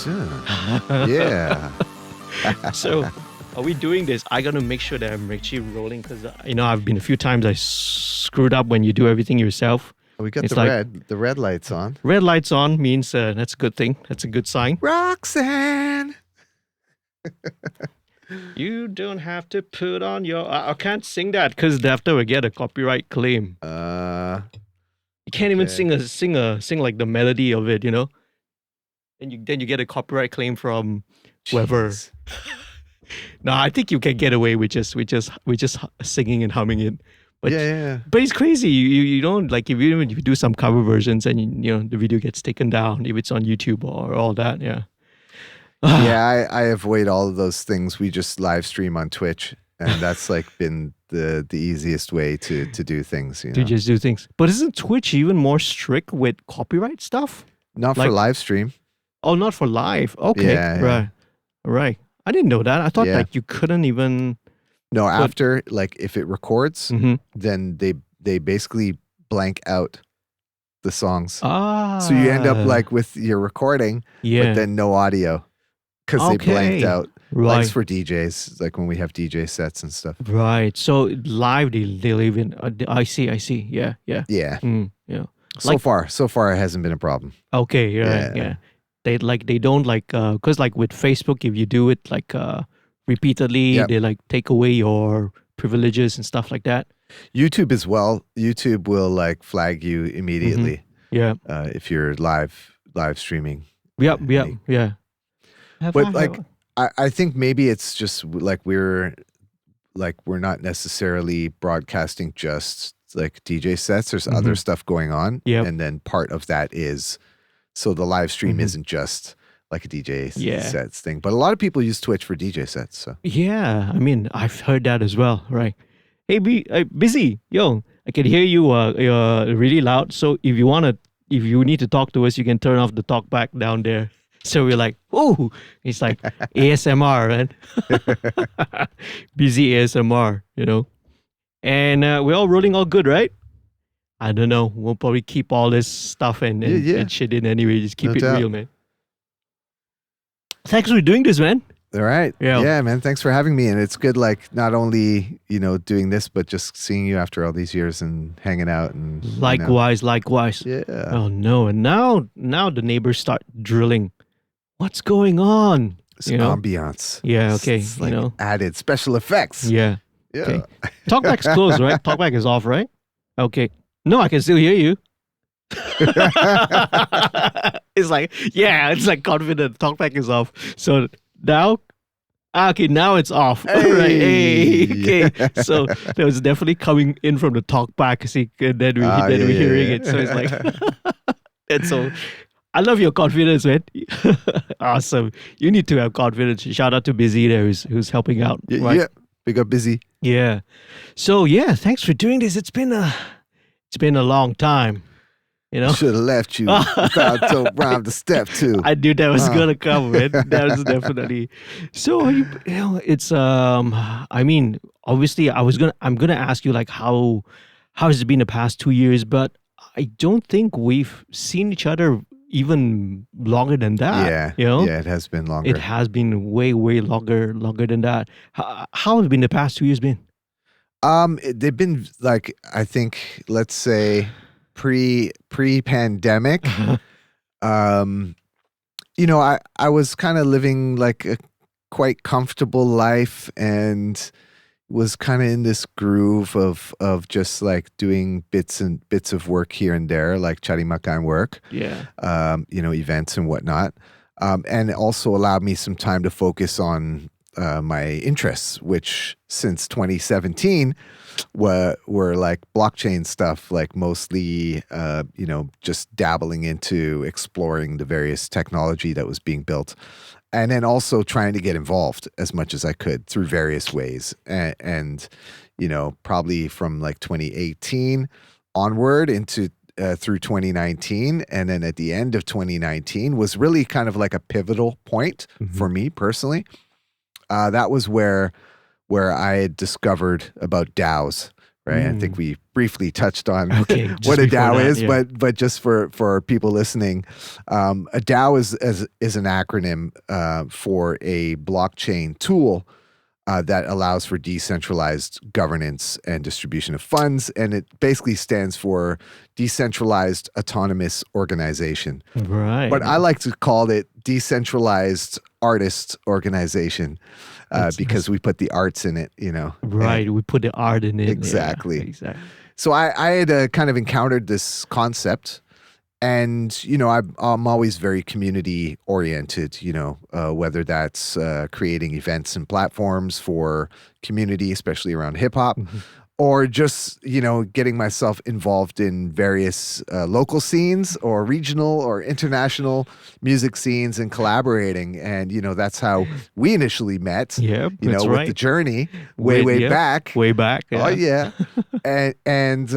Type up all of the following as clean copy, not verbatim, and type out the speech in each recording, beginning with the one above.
soon. Yeah. So, are we doing this? I gotta make sure that I'm actually rolling because I've been a few times I screwed up when you do everything yourself. We got It's the red lights on. Red lights on means that's a good thing. That's a good sign. Roxanne. You don't have to put on your. I can't sing that because after we get a copyright claim. You can't even sing like the melody of it, and then you get a copyright claim from whoever. Jeez. No, I think you can get away with just singing and humming it. But Yeah. But it's crazy. You don't like if you do some cover versions and the video gets taken down if it's on YouTube or all that. Yeah. Yeah, I avoid all of those things. We just live stream on Twitch, and that's like been the easiest way to do things. To just do things. But isn't Twitch even more strict with copyright stuff? Not for live stream. Oh, not for live. Okay, Yeah. Right. I didn't know that. I thought like you couldn't even. No, after like if it records, Mhm. then they basically blank out the songs. So So you end up like with your recording, but then no audio because they blanked out. Right. Like for DJs, like when we have DJ sets and stuff. Right. So live they live in. I see. Yeah. Yeah. Yeah. So far it hasn't been a problem. Okay. Yeah. They don't because like with Facebook, if you do it like repeatedly, they like take away your privileges and stuff like that. YouTube as well. YouTube will like flag you immediately. Yeah. If you're live streaming. Yep. Yeah. But I think maybe it's just like we're not necessarily broadcasting just like DJ sets. There's other stuff going on. Yep. And then part of that is, so the live stream isn't just like a DJ sets thing. But a lot of people use Twitch for DJ sets. So yeah, I mean, I've heard that as well, right? Hey, Busy, yo, I can hear you really loud. So if you need to talk to us, you can turn off the talk back down there. So we're like, oh, it's like ASMR, man. Busy ASMR, And we're all rolling all good, right? I don't know. We'll probably keep all this stuff and shit in anyway. Just keep it real, man. Thanks for doing this, man. All right. Yeah, man. Thanks for having me. And it's good, like, not only, doing this, but just seeing you after all these years and hanging out. And Likewise. Yeah. Oh, no. And now the neighbors start drilling. What's going on? It's ambiance. Yeah, okay. It's like added special effects. Yeah. Yeah. Okay. Talkback's closed, right? Talkback is off, right? Okay. No, I can still hear you. It's like confident. Talkback is off. So now, now it's off. Hey. All right. Hey. Okay. So that was definitely coming in from the talkback. See, and then we're hearing it. So it's like, and so I love your confidence, man. Awesome. You need to have confidence. Shout out to Busy there who's helping out. Right? Yeah. Big up Busy. Yeah. So thanks for doing this. It's been a long time. Should have left you without to rhyme the step too. I knew that was gonna come, man. That was definitely. So it's I mean, obviously I'm gonna ask you like how has it been the past 2 years, but I don't think we've seen each other even longer than that. Yeah. Yeah, it has been longer. It has been way longer than that. How have been the past 2 years been? They've been like, I think, let's say pre-pandemic. I was kind of living like a quite comfortable life and was kind of in this groove of just like doing bits of work here and there, like charimakan work. Yeah. Events and whatnot. And it also allowed me some time to focus on my interests, which since 2017 were like blockchain stuff, like mostly, just dabbling into exploring the various technology that was being built. And then also trying to get involved as much as I could through various ways. And probably from like 2018 onward into through 2019. And then at the end of 2019 was really kind of like a pivotal point for me personally. That was where I had discovered about DAOs, right? I think we briefly touched on Okay, what just a before DAO that, is, yeah. but just for people listening, a DAO is an acronym for a blockchain tool that allows for decentralized governance and distribution of funds, and it basically stands for Decentralized Autonomous Organization. Right. But I like to call it Decentralized Artist Organization because we put the arts in it, you know. Right. We put the art in it. Exactly. Yeah, exactly. So I had kind of encountered this concept, and you know I'm always very community oriented. You know, whether that's creating events and platforms for community, especially around hip hop, or just you know getting myself involved in various local scenes or regional or international music scenes and collaborating. And you know that's how we initially met. Yeah, You know, that's with right. the journey way Yeah, back. Way back. Oh yeah, and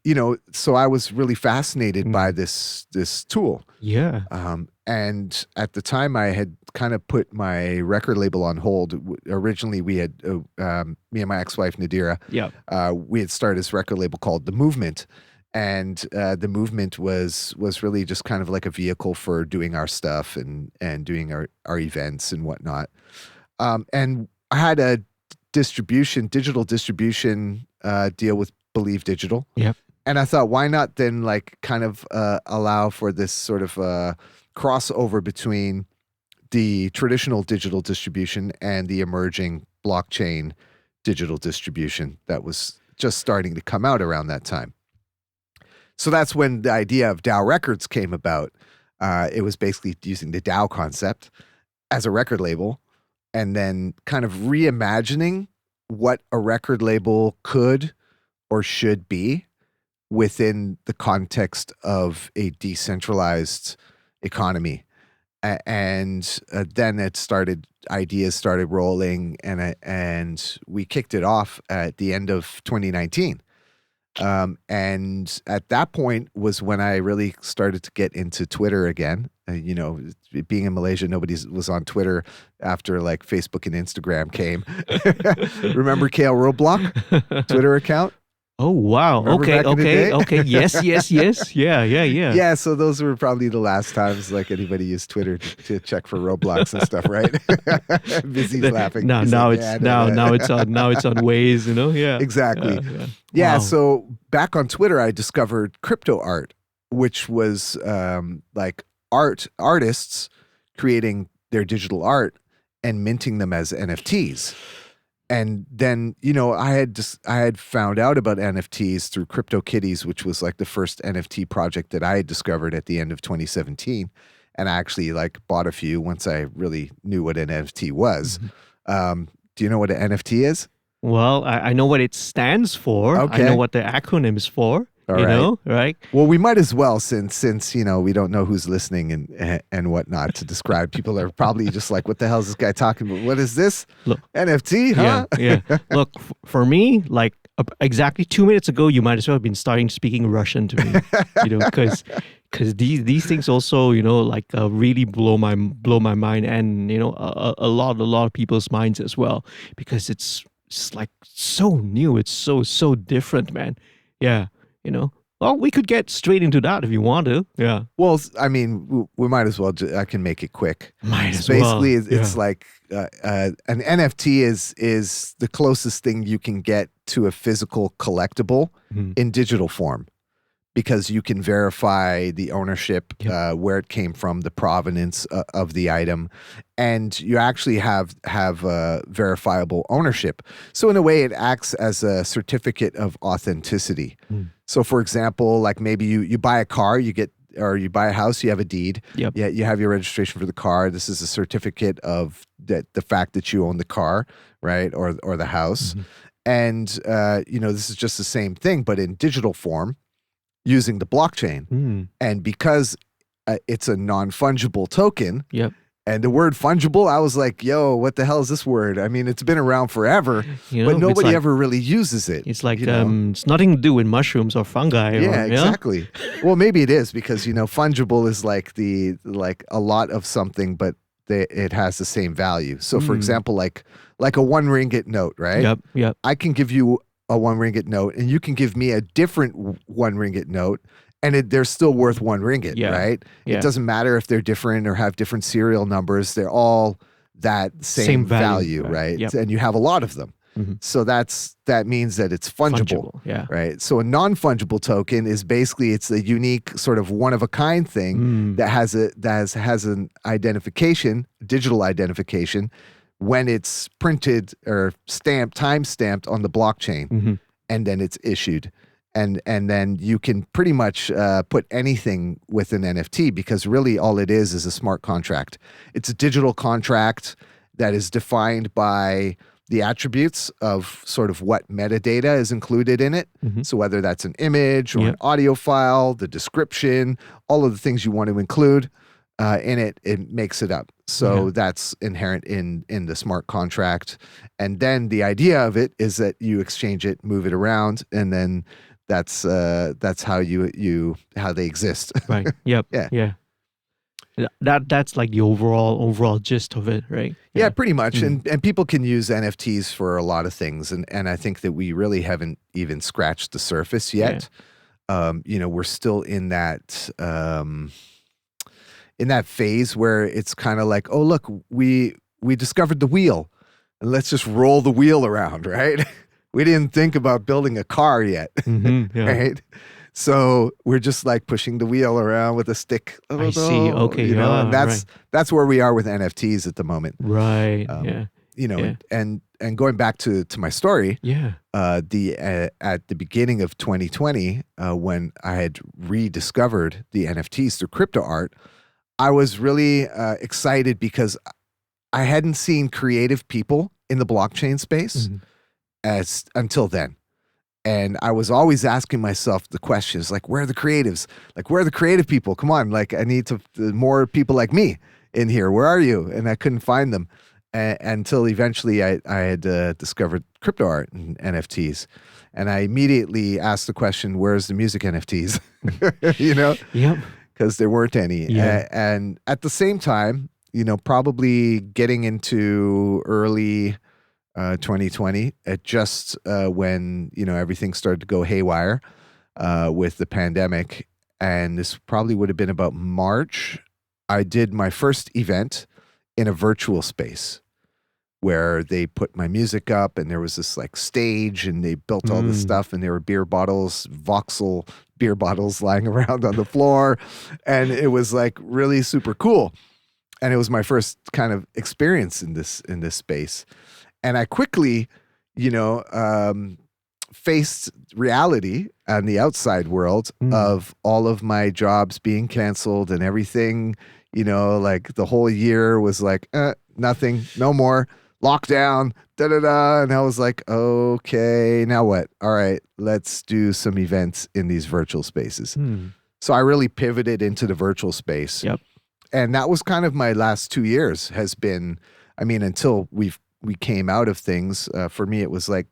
you know, so I was really fascinated by this tool. Yeah. And at the time, I had kind of put my record label on hold. Originally, we had me and my ex-wife Nadira. Yeah. We had started this record label called The Movement, and The Movement was really just kind of like a vehicle for doing our stuff and doing our events and whatnot. And I had a digital distribution deal with Believe Digital. Yep. And I thought, why not then like kind of allow for this sort of crossover between the traditional digital distribution and the emerging blockchain digital distribution that was just starting to come out around that time. So that's when the idea of DAOrecords came about. It was basically using the DAO concept as a record label and then kind of reimagining what a record label could or should be within the context of a decentralized economy. And then ideas started rolling, and we kicked it off at the end of 2019. And at that point was when I really started to get into Twitter again. You know, being in Malaysia, nobody was on Twitter after like Facebook and Instagram came. Remember Kale Roblox Twitter account? Oh wow. Remember back in the day? Okay. Yes. Yeah. Yeah, so those were probably the last times like anybody used Twitter to check for Roblox and stuff, right? Busy's laughing. Now it's on Waze, you know? Yeah. Exactly. Yeah, Wow. so back on Twitter I discovered crypto art, which was like artists creating their digital art and minting them as NFTs. And then, you know, I had found out about NFTs through CryptoKitties, which was like the first NFT project that I had discovered at the end of 2017. And I actually like bought a few once I really knew what an NFT was. Do you know what an NFT is? Well, I know what it stands for. Okay. I know what the acronym is for. All you right. know, right? Well, we might as well, since you know we don't know who's listening and whatnot to describe. People are probably just like, "What the hell is this guy talking about? What is this? Look, NFT? Huh?" Yeah. Look, for me, like exactly 2 minutes ago, you might as well have been starting speaking Russian to me. You know, because these things also, you know, like really blow my mind, and you know, a lot of people's minds as well, because it's like so new. It's so different, man. Yeah. You know, well, we could get straight into that if you want to. Yeah. Well, I mean, we might as well. I can make it quick. Might as Basically, well. it's like an NFT is the closest thing you can get to a physical collectible in digital form, because you can verify the ownership, where it came from, the provenance of the item, and you actually have verifiable ownership. So in a way, it acts as a certificate of authenticity. So for example, like maybe you buy a car, you buy a house, you have a deed. Yep. Yeah, you have your registration for the car. This is a certificate of the fact that you own the car, right, or the house. And you know, this is just the same thing, but in digital form, using the blockchain. And because it's a non-fungible token, and the word fungible, I was like, yo, what the hell is this word? I mean, it's been around forever, you know, but nobody ever really uses it. It's like, you know? it's nothing to do with mushrooms or fungi. Yeah, or, exactly. Well, maybe it is, because, you know, fungible is like a lot of something, but it has the same value. So for example, like a 1 ringgit note, right? Yep. I can give you a 1 ringgit note, and you can give me a different 1 ringgit note, and they're still worth 1 ringgit, Yeah. right? Yeah. It doesn't matter if they're different or have different serial numbers. They're all that same value, right? Yep. And you have a lot of them. Mhm. So that means that it's fungible, Yeah. right? So a non-fungible token is basically, it's a unique sort of one of a kind thing that has an identification, digital identification, when it's printed or time stamped on the blockchain, and then it's issued. And then you can pretty much put anything with an NFT, because really all it is a smart contract. It's a digital contract that is defined by the attributes of sort of what metadata is included in it. So whether that's an image or an audio file, the description, all of the things you want to include in it, it makes it up. So that's inherent in the smart contract. And then the idea of it is that you exchange it, move it around, and then that's how how they exist. Right. Yep. Yeah. That's like the overall gist of it, right? Yeah, pretty much. And people can use NFTs for a lot of things. And I think that we really haven't even scratched the surface yet. We're still in that phase where it's kind of like, oh, look, we discovered the wheel, and let's just roll the wheel around, right? We didn't think about building a car yet, right? So we're just like pushing the wheel around with a stick. I see. Okay. And that's where we are with NFTs at the moment. Right. And going back to my story. Yeah. At the beginning of 2020, when I had rediscovered the NFTs through crypto art, I was really excited because I hadn't seen creative people in the blockchain space until then. And I was always asking myself the questions like, where are the creatives? Like, where are the creative people? Come on, like, I need more people like me in here. Where are you? And I couldn't find them until eventually I had discovered crypto art and NFTs. And I immediately asked the question, where's the music NFTs? Yep. Because there weren't any. Yeah. And at the same time, probably getting into early 2020, just when everything started to go haywire with the pandemic, and this probably would have been about March. I did my first event in a virtual space where they put my music up, and there was this like stage, and they built all this stuff, and there were beer bottles, voxel beer bottles lying around on the floor, and it was like really super cool. And it was my first kind of experience in this space. And I quickly, faced reality on the outside world of all of my jobs being canceled and everything, like the whole year was like, nothing, no more, lockdown, da-da-da. And I was like, okay, now what? All right, let's do some events in these virtual spaces. So I really pivoted into the virtual space. Yep. And that was kind of my last 2 years has been, until we came out of things. For me, it was like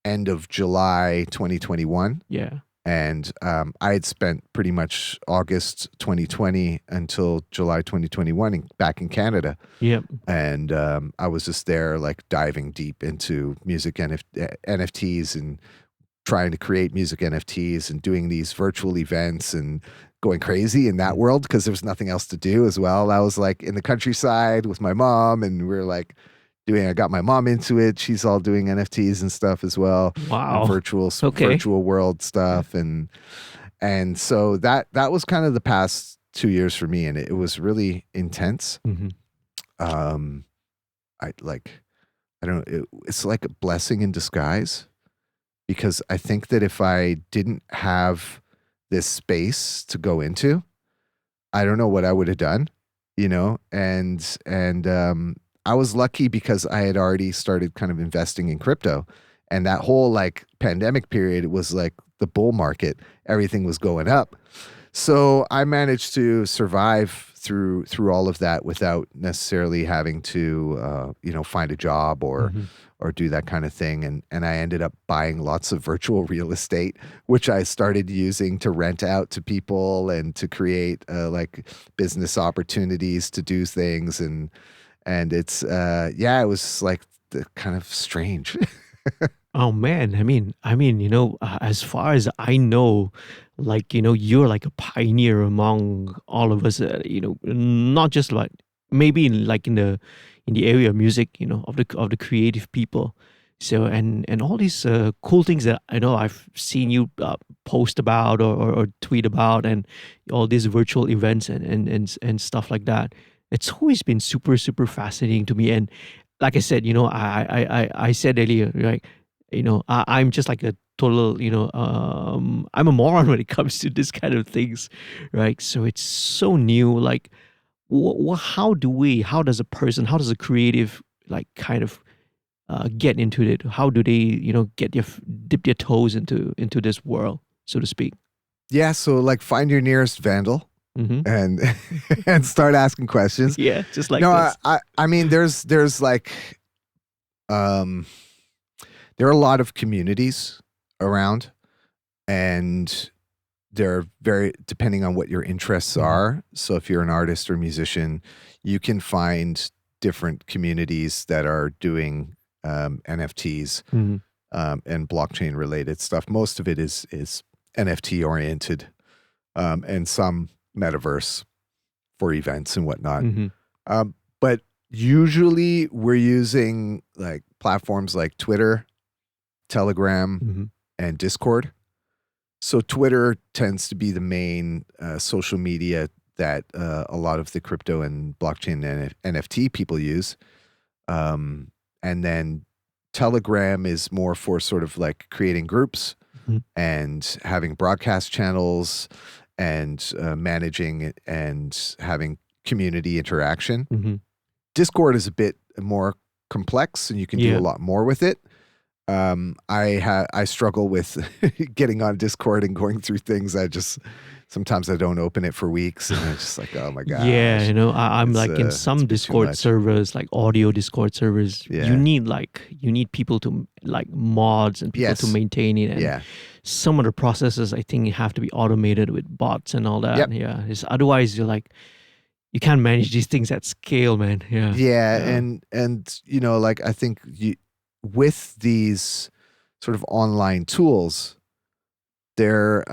end of July 2021. Yeah. And I had spent pretty much August 2020 until July 2021 back in Canada. Yep. And I was just there like diving deep into music NFTs and trying to create music NFTs and doing these virtual events and going crazy in that world because there was nothing else to do as well. I was like in the countryside with my mom, and we were like I got my mom into it. She's all doing NFTs and stuff as well. Wow. And virtual world stuff. And so that was kind of the past 2 years for me. And it was really intense. It's like a blessing in disguise, because I think that if I didn't have this space to go into, I don't know what I would have done, and I was lucky because I had already started kind of investing in crypto, and that whole like pandemic period, it was like the bull market, everything was going up. So I managed to survive through all of that without necessarily having to, find a job or do that kind of thing. And I ended up buying lots of virtual real estate, which I started using to rent out to people and to create like business opportunities to do things. And it's, it was like kind of strange. Oh man, as far as I know, you're like a pioneer among all of us. Not just like maybe in the area of music, of the creative people. So and all these cool things that I know I've seen you post about or tweet about, and all these virtual events and stuff like that. It's always been super super fascinating to me. And like I said, I said earlier, right? I'm just like a total, I'm a moron when it comes to this kind of things, right? So it's so new. Like, how does a person, how does a creative, like, kind of get into it? How do they, dip their toes into this world, so to speak? Yeah, so like find your nearest Vandal Hmm. and and start asking questions. Yeah, just like No, this. I mean there's like um there are a lot of communities around, and they're very depending on what your interests Hmm. are. So if you're an artist or musician, you can find different communities that are doing NFTs Hmm. and blockchain related stuff. Most of it is NFT oriented, and some metaverse for events and whatnot. Hmm. But usually we're using like platforms like Twitter, Telegram, Hmm. and Discord. So Twitter tends to be the main social media that a lot of the crypto and blockchain and NFT people use. And then Telegram is more for sort of like creating groups Hmm. and having broadcast channels and managing it and having community interaction. Hmm. Discord is a bit more complex and you can do a Yeah. lot more with it. I struggle with getting on Discord and going through things. Sometimes I don't open it for weeks, and it's just like, oh my Yeah, gosh, I'm like in it's some a bit too Discord much. servers, like audio Discord servers, Yeah. you need people to like mods and people to Yes. maintain it, and Yeah. some of the processes I think have to be automated with bots and all that. Yep. Yeah, otherwise you're like you can't manage these things at scale, man. Yeah, Yeah, yeah. and like I think with these sort of online tools, they're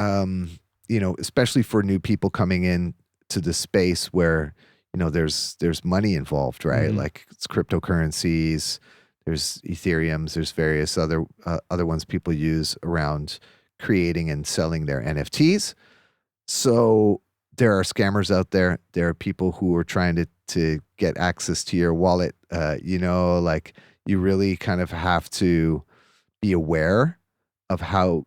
especially for new people coming in to the space where there's money involved, right? Hmm. Like it's cryptocurrencies, there's Ethereums, there's various other ones people use around creating and selling their NFTs. So there are scammers out there. There are people who are trying to get access to your wallet. Like you really kind of have to be aware of how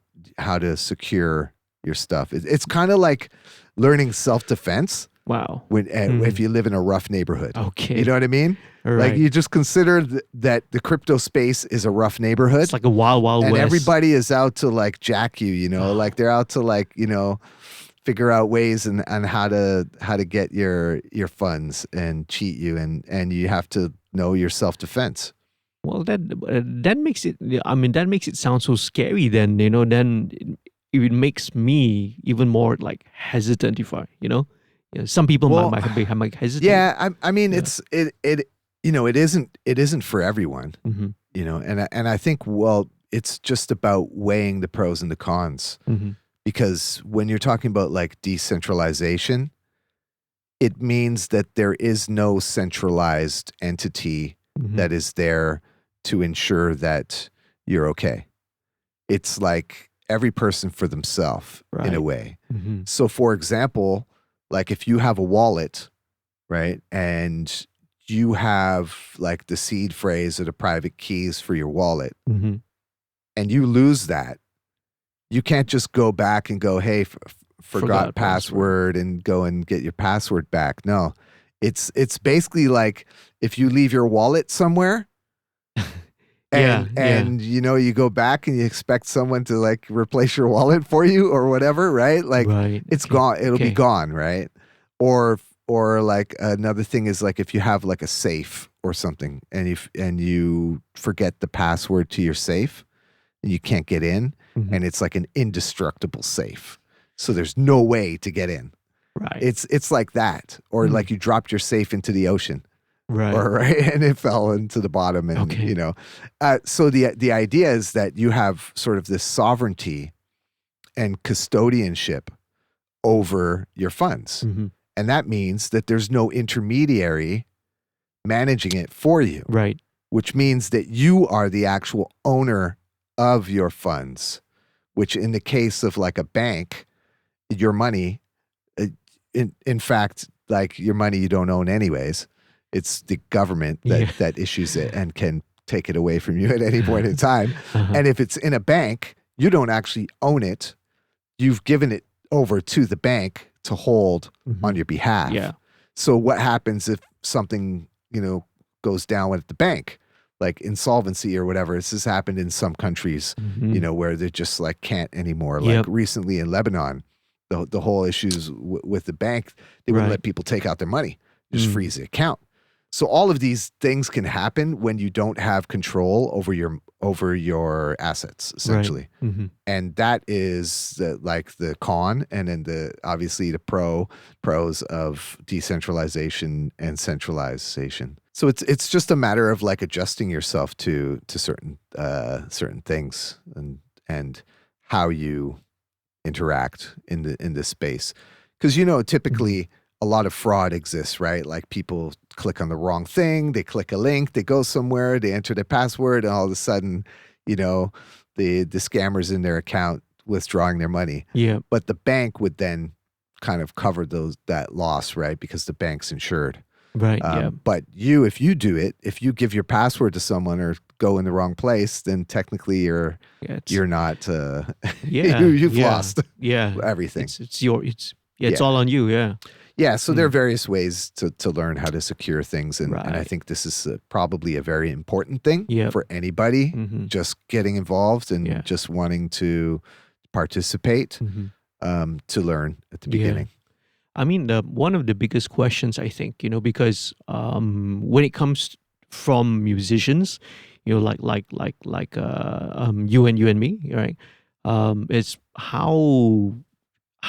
to secure your stuff. It's kind of like learning self defense Wow. when Hmm. if you live in a rough neighborhood. You Okay. know what I mean? All Like right. you just consider that the crypto space is a rough It's neighborhood, like a wild, wild and west. everybody is out to like jack you. Like they're out to like figure out ways and how to get your funds and cheat you, and you have to know your self defense. Well, that makes it. Yeah, I mean, that makes it sound so scary. Then then it makes me even more like hesitant. If I, some people Well, might hesitate. yeah, I mean Yeah. it isn't for everyone, Hmm. and I think it's just about weighing the pros and the cons, Hmm. because when you're talking about like decentralization, it means that there is no centralized entity Hmm. that is there to ensure that you're okay. It's like every person for themselves in a Right. way. Hmm. So, for example, like if you have a wallet, right, and you have like the seed phrase or the private keys for your wallet, Hmm. and you lose that, you can't just go back and go, hey, forgot Forgot password. password and go and get your password back. No, it's basically like if you leave your wallet somewhere Yeah. Yeah. and you go back and you expect someone to like replace your wallet for you or whatever, right? Like Right. it's Okay. gone. It'll be Okay. gone, right? Or like another thing is like if you have like a safe or something and you forget the password to your safe and you can't get in, Hmm. and it's like an indestructible safe. So there's no way to get in. Right. It's like that. Or Hmm. like you dropped your safe into the ocean. Right. or right, and it fell into the bottom, and Okay. so the idea is that you have sort of this sovereignty and custodianship over your funds, Mm-hmm. and that means that there's no intermediary managing it for you, Right. which means that you are the actual owner of your funds, which in the case of like a bank, your money, in fact, like your money you don't own anyways. It's the government Yeah. that issues it and can take it away from you at any point in time. Uh-huh. And if it's in a bank, you don't actually own it. You've given it over to the bank to hold Mhm. on your behalf. Yeah. So what happens if something, goes down at the bank, like insolvency or whatever? This has happened in some countries, Mhm. where they just like can't anymore. Yep. Like recently in Lebanon, the whole issues with the bank, they wouldn't Right. let people take out their money, just Mm. freeze the account. So all of these things can happen when you don't have control over your assets, essentially. Right. Mhm. And that is the con, and then obviously the pros of decentralization and centralization. So it's just a matter of like adjusting yourself to certain things and how you interact in this space, because typically a lot of fraud exists, right? Like people click on the wrong thing, they click a link, they go somewhere, they enter their password, and all of a sudden, the scammers in their account withdrawing their money. Yeah. But the bank would then kind of cover that loss, right? Because the bank's insured. Right. Yeah. But if you do it, if you give your password to someone or go in the wrong place, then technically you're not. Yeah. you've yeah. lost Yeah. everything. It's all on you. Yeah. Yeah, so there are various ways to learn how to secure things, and I Right. think this is probably a very important thing Yep. for anybody Mhm. just getting involved and Yeah. just wanting to participate, Mhm. to learn at the Yeah. beginning. I mean, one of the biggest questions, I think, because when it comes from musicians, like you and me, right? It's how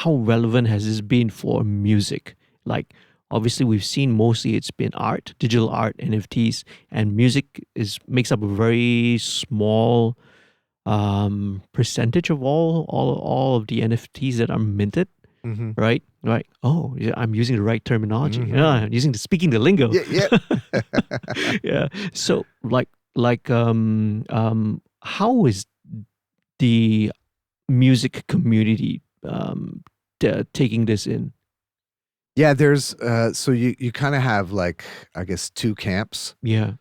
relevant has this been for music? Like, obviously, we've seen mostly it's been art, digital art, NFTs, and music makes up a very small percentage of all of the NFTs that are minted. Mm-hmm. Right. Oh, yeah, I'm using the right terminology. Mhm. Yeah, I'm speaking the lingo. Yeah. Yeah. So, how is the music community taking this in? Yeah, there's so you kind of have like, I guess, two camps. Yeah.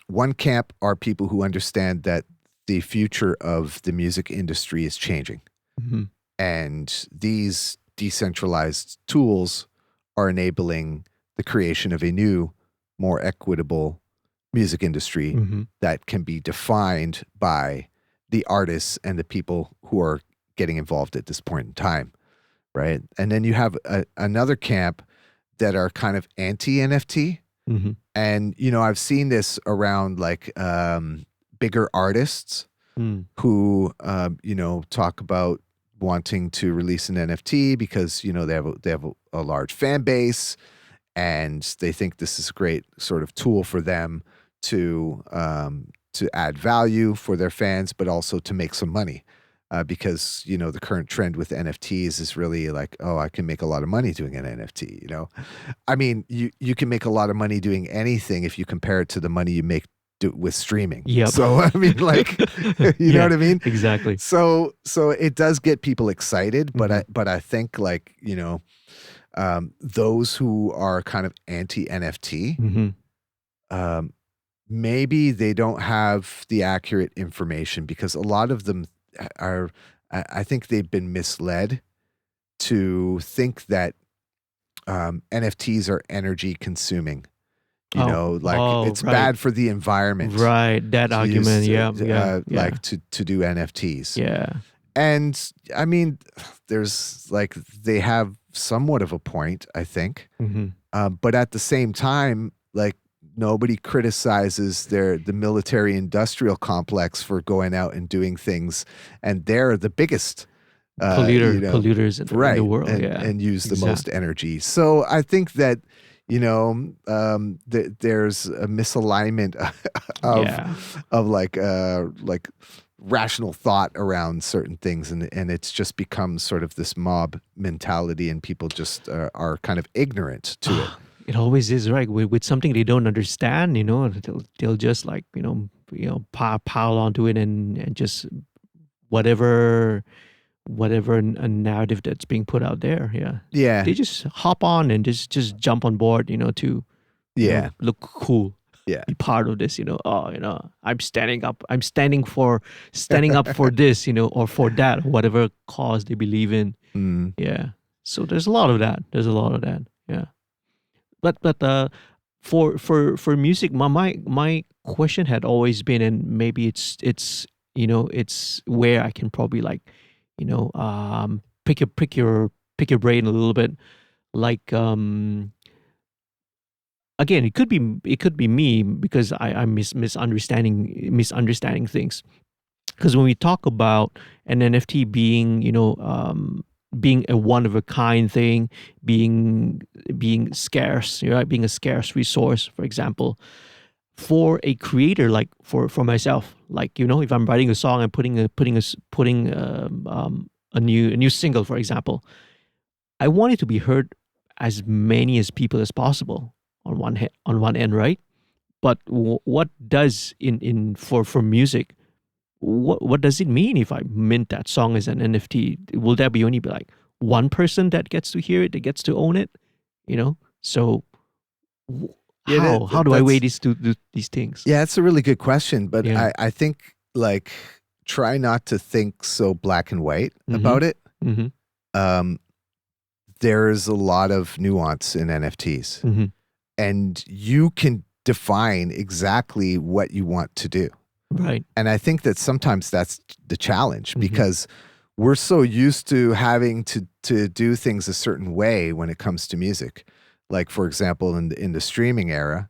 One camp are people who understand that the future of the music industry is changing. Mhm. And these decentralized tools are enabling the creation of a new, more equitable music industry Mhm. that can be defined by the artists and the people who are getting involved at this point in time, right? And then you have another camp that are kind of anti-NFT. Mhm. And, I've seen this around like bigger artists Mm. who, talk about wanting to release an NFT because they have a large fan base, and they think this is a great sort of tool for them to add value for their fans, but also to make some money, because the current trend with NFTs is really like, oh, I can make a lot of money doing an NFT. I mean, you can make a lot of money doing anything if you compare it to the money you make with streaming. Yep. So I mean, like, you know what I mean? Exactly. So it does get people excited, but Mhm. I think like, those who are kind of anti NFT, Mhm. maybe they don't have the accurate information, because a lot of them are, I think they've been misled to think that NFTs are energy consuming. Like it's right. bad for the environment Right. That to argument. use, Yeah. like to do NFTs. Yeah. And I mean, there's like, they have somewhat of a point, I think. Mm-hmm. But at the same time, like, nobody criticizes the military industrial complex for going out and doing things, and they're the biggest Polluters in the right, world. and Yeah. use the most Exactly. energy. So I think that there's a misalignment Yeah. of like rational thought around certain things, and it's just become sort of this mob mentality, and people just are kind of ignorant to it. It always is, right? With something they don't understand, they'll just like pile onto it and just whatever a narrative that's being put out there. Yeah, Yeah, they just hop on and just jump on board, to yeah, look cool, yeah. be part of this. I'm standing up. I'm standing up for this, or for that, whatever cause they believe in. Mm. Yeah. So there's a lot of that. Yeah. But for music, my question had always been, and maybe it's where I can probably like pick your brain a little bit, like again, it could be me because I'm misunderstanding things. Because when we talk about an NFT being being a one of a kind thing, being scarce, right? Being a scarce resource, for example, for a creator, like for myself, like if I'm writing a song and putting a new single, for example, I want it to be heard as many as people as possible on one end, right? But what does in for music? What does it mean if I mint that song as an NFT? Will there be only be like one person that gets to hear it, that gets to own it? So Yeah, how do I weigh these things? Yeah, it's a really good question, but Yeah. I think like try not to think so black and white Mhm. about it. Mm-hmm. There's a lot of nuance in NFTs, Mm-hmm. and you can define exactly what you want to do. Right. And I think that sometimes that's the challenge, Mm-hmm. because we're so used to having to do things a certain way when it comes to music. Like, for example, in the streaming era,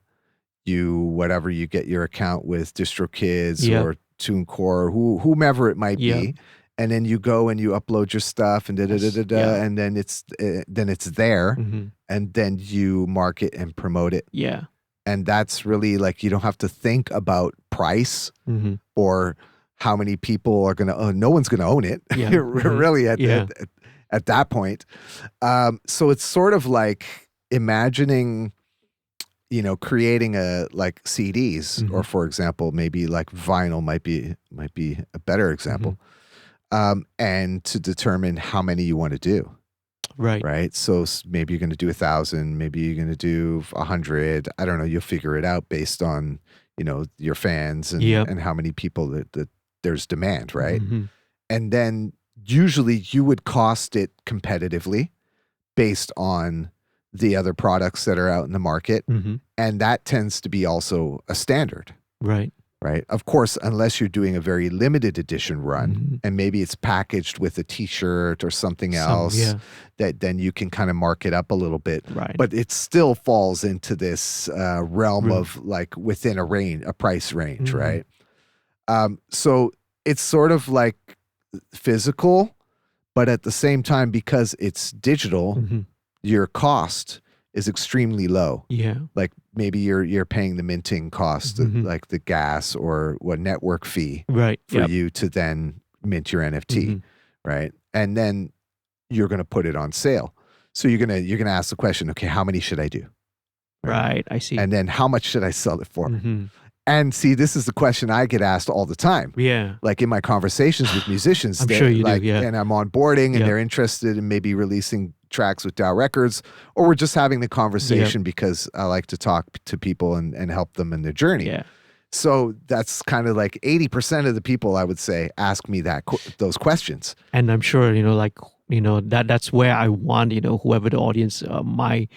you get your account with DistroKids Yep. or TuneCore, whomever it might Yep. be, and then you go and you upload your stuff and Yeah. and then it's there, Mm-hmm. and then you market and promote it. Yeah. And that's really like, you don't have to think about price Mm-hmm. or how many people are gonna no one's gonna own it. Yeah. Really Yeah. at that point. So it's sort of like imagining, creating a like CDs, Mhm. or for example, maybe like vinyl might be a better example. And to determine how many you want to do. Right. Right. So maybe you're going to do 1,000, maybe you're going to do 100. I don't know. You'll figure it out based on, your fans and, Yep. and how many people that there's demand. Right. Mhm. And then usually you would cost it competitively based on the other products that are out in the market. Mhm. And that tends to be also a standard. Right. Right. Of course, unless you're doing a very limited edition run, Mhm. and maybe it's packaged with a T-shirt or something Some, else, yeah. that then you can kind of mark it up a little bit. Right. But it still falls into this realm Room. of like within a price range, Mhm. right? So it's sort of like physical, but at the same time, because it's digital, Mhm. your cost is extremely low. Yeah. Like maybe you're paying the minting cost, Mhm. like the gas or what network fee Right. for Yep. you to then mint your NFT, Mhm. right? And then you're going to put it on sale. So you're gonna ask the question, okay, how many should I do? Right. I see. And then how much should I sell it for? Mhm. And see, this is the question I get asked all the time. Yeah. Like in my conversations with musicians, I'm they're sure you do, like, yeah. and I'm onboarding, and Yep. they're interested in maybe releasing tracks with DAOrecords, or we're just having the conversation because I like to talk to people and help them in their journey. Yeah. So that's kind of like 80% of the people, I would say, ask me those questions. And I'm sure that's where I want whoever the audience on my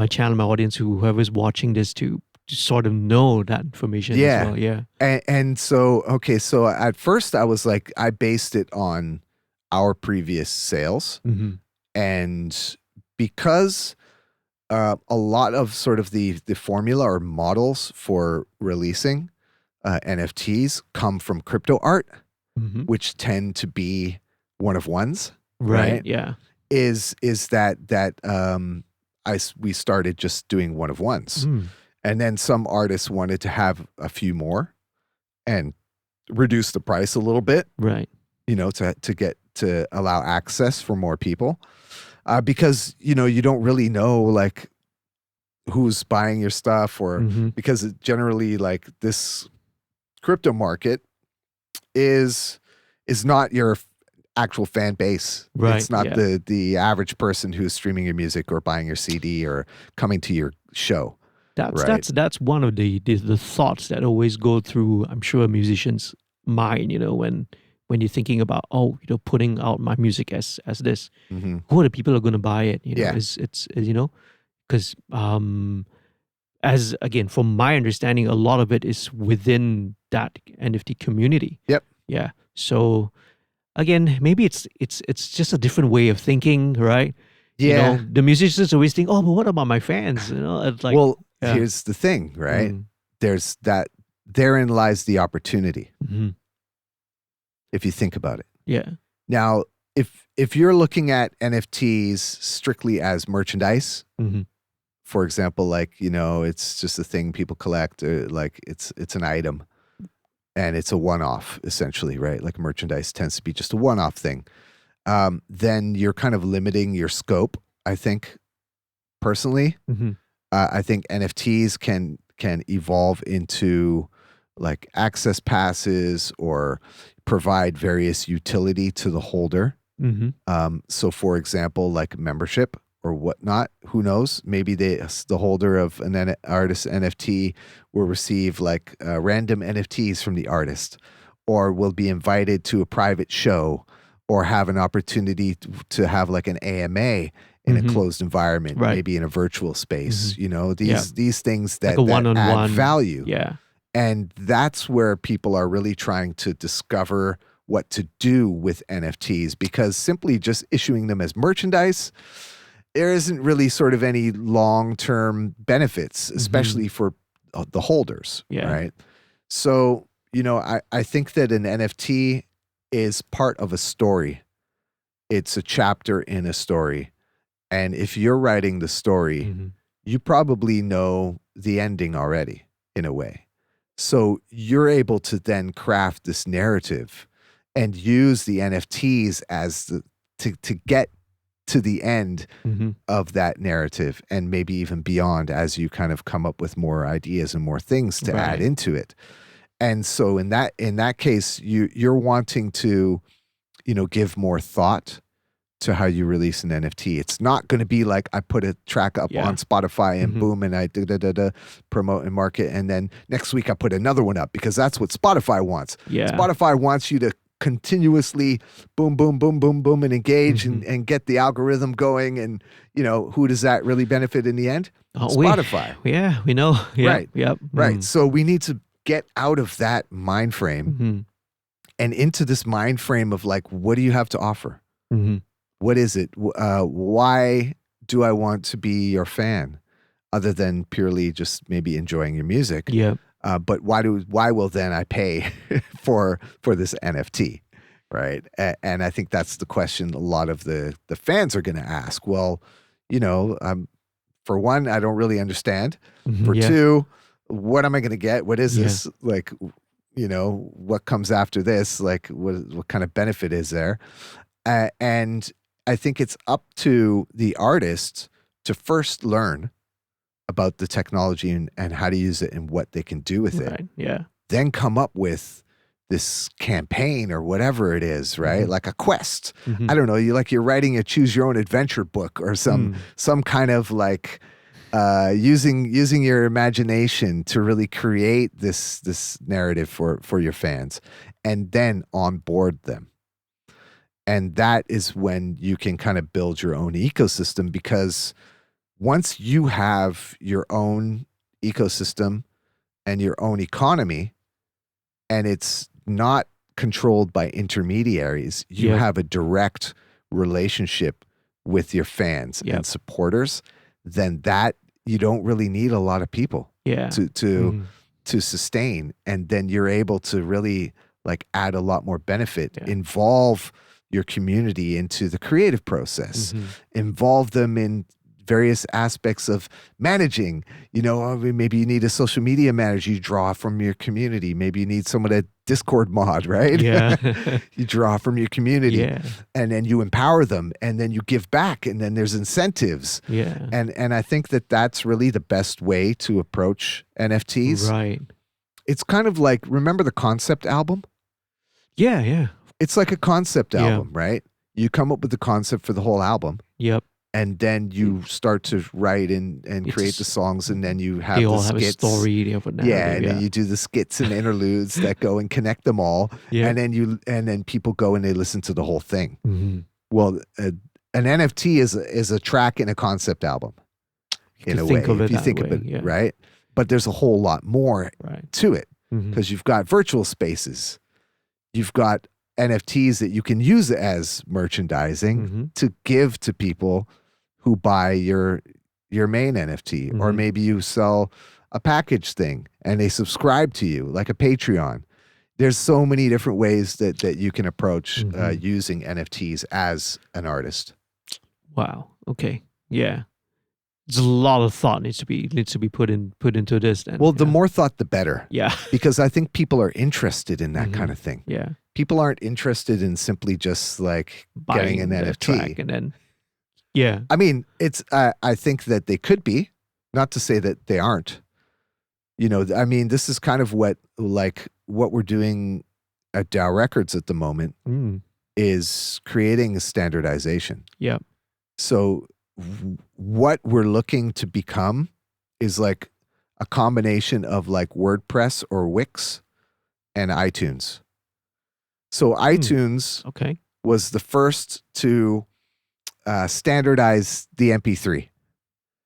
channel, my audience, whoever's watching this to sort of know that information as well. Yeah. And so, okay, so at first I was like, I based it on our previous sales. Mm-hmm. And because a lot of sort of the formula or models for releasing NFTs come from crypto art, Mm-hmm. which tend to be one of ones, Right. right? Yeah. Is that we started just doing one-of-ones. Mm. And then some artists wanted to have a few more and reduce the price a little bit, Right. to allow access for more people. Because, you don't really know like who's buying your stuff, or because it generally like this crypto market is not your actual fan base. Right, It's not the average person who's streaming your music or buying your CD or coming to your show. That's one of the thoughts that always go through, I'm sure, a musician's mind, when you're thinking about, putting out my music as this, who are the people who are going to buy it? It's because as again, from my understanding, a lot of it is within that NFT community. Yep. Yeah. So again, maybe it's just a different way of thinking, right? Yeah. The musicians always think, but what about my fans? It's like, here's the thing, right? There's that. Therein lies the opportunity. If you think about it. Yeah. Now, if you're looking at NFTs strictly as merchandise, for example, like, it's just a thing people collect, or like it's an item and it's a one-off essentially, right? Like merchandise tends to be just a one-off thing. Then you're kind of limiting your scope, I think, personally. I think NFTs can evolve into like access passes or provide various utility to the holder. So for example, like membership or whatnot, who knows? Maybe the holder of an artist NFT will receive like random NFTs from the artist, or will be invited to a private show, or have an opportunity to have like an AMA in a closed environment, maybe in a virtual space. These things that, like a that one-on-one add value. Yeah. And that's where people are really trying to discover what to do with NFTs, because simply just issuing them as merchandise, there isn't really sort of any long-term benefits, especially for the holders, right? So, I think that an NFT is part of a story. It's a chapter in a story. And if you're writing the story, you probably know the ending already, in a way. So you're able to then craft this narrative and use the NFTs as to get to the end of that narrative, and maybe even beyond, as you kind of come up with more ideas and more things to add into it. And so in that case, you're wanting to, give more thought to how you release an NFT. It's not going to be like I put a track up on Spotify and boom, and I promote and market, and then next week I put another one up, because that's what Spotify wants. Spotify wants you to continuously boom, boom, boom, boom, boom, and engage and get the algorithm going. And who does that really benefit in the end? Spotify. We know. Right. Yep. Right. So we need to get out of that mind frame and into this mind frame of like, what do you have to offer? What is it? Why do I want to be your fan, other than purely just maybe enjoying your music? But why will then I pay for this NFT, right? And I think that's the question a lot of the fans are going to ask. Well, for one, I don't really understand. For two, what am I going to get? What is this? Like, what comes after this? Like, what kind of benefit is there? And I think it's up to the artist to first learn about the technology and how to use it and what they can do with it. Then come up with this campaign or whatever it is, right? Like a quest. I don't know. You're writing a choose your own adventure book or some kind of like using your imagination to really create this narrative for your fans, and then onboard them. And that is when you can kind of build your own ecosystem, because once you have your own ecosystem and your own economy, and it's not controlled by intermediaries, you have a direct relationship with your fans and supporters, then that you don't really need a lot of people to sustain. And then you're able to really like add a lot more benefit, involve your community into the creative process, involve them in various aspects of managing. Maybe you need a social media manager. You draw from your community. Maybe you need someone at Discord mod, right? Yeah. You draw from your community, Yeah. and then you empower them, and then you give back, and then there's incentives. Yeah. And I think that that's really the best way to approach NFTs. Right. It's kind of like, remember the concept album? Yeah. Yeah. It's like a concept Yeah. album, right? You come up with the concept for the whole album, Yep. and then you start to write and create the songs, and then you have They the all skits. have a story. They have a narrative. Yeah, and then you do the skits and interludes that go and connect them all, Yeah. and then people go and they listen to the whole thing. Mm-hmm. Well, an NFT is a track in a concept album, in a way, if you think of it, right? But there's a whole lot more to it, because you've got virtual spaces, you've got NFTs that you can use as merchandising to give to people who buy your main NFT, or maybe you sell a package thing and they subscribe to you, like a Patreon. There's so many different ways that you can approach using NFTs as an artist. Wow. Okay. Yeah. There's a lot of thought needs to be put into this. Then. Well, the more thought, the better. Yeah. Because I think people are interested in that kind of thing. Yeah. People aren't interested in simply just like Buying getting an the NFT. track and then. Yeah. I mean, it's. I think that they could be. Not to say that they aren't. I mean, this is kind of what we're doing at DAOrecords at the moment is creating a standardization. Yeah. So what we're looking to become is like a combination of like WordPress or Wix and iTunes. So iTunes was the first to standardize the MP3.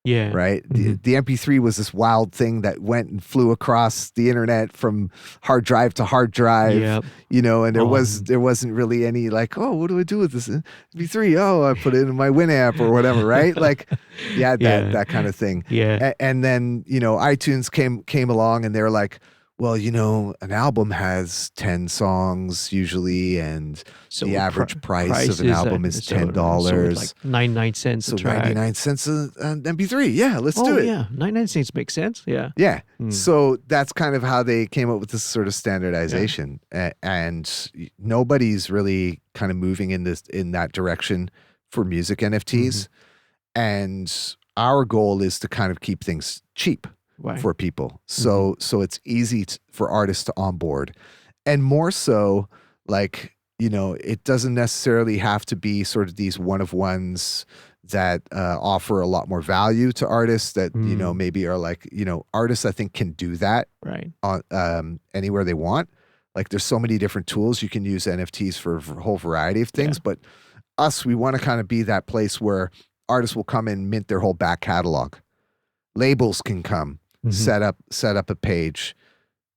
Yeah. Right. The MP3 was this wild thing that went and flew across the internet from hard drive to hard drive. Yep. And there wasn't really any like, oh, what do I do with this MP3? Oh, I put it in my Winamp or whatever, right? Like, that kind of thing. Yeah. And then iTunes came along and they were like, well, an album has 10 songs usually, and so the average price of an album is $10. So like 99 cents a track. 99 cents an MP3. Yeah, let's do it. Yeah, 99 cents makes sense. Yeah. Yeah. So that's kind of how they came up with this sort of standardization. And nobody's really kind of moving in that direction for music NFTs. And our goal is to kind of keep things cheap. Right. For people. So it's easy for artists to onboard. And more so, like, it doesn't necessarily have to be sort of these one-of-ones that offer a lot more value to artists that, maybe are like, artists I think can do that on anywhere they want. Like there's so many different tools you can use NFTs for a whole variety of things. But we want to kind of be that place where artists will come and mint their whole back catalog. Labels can come. Set up a page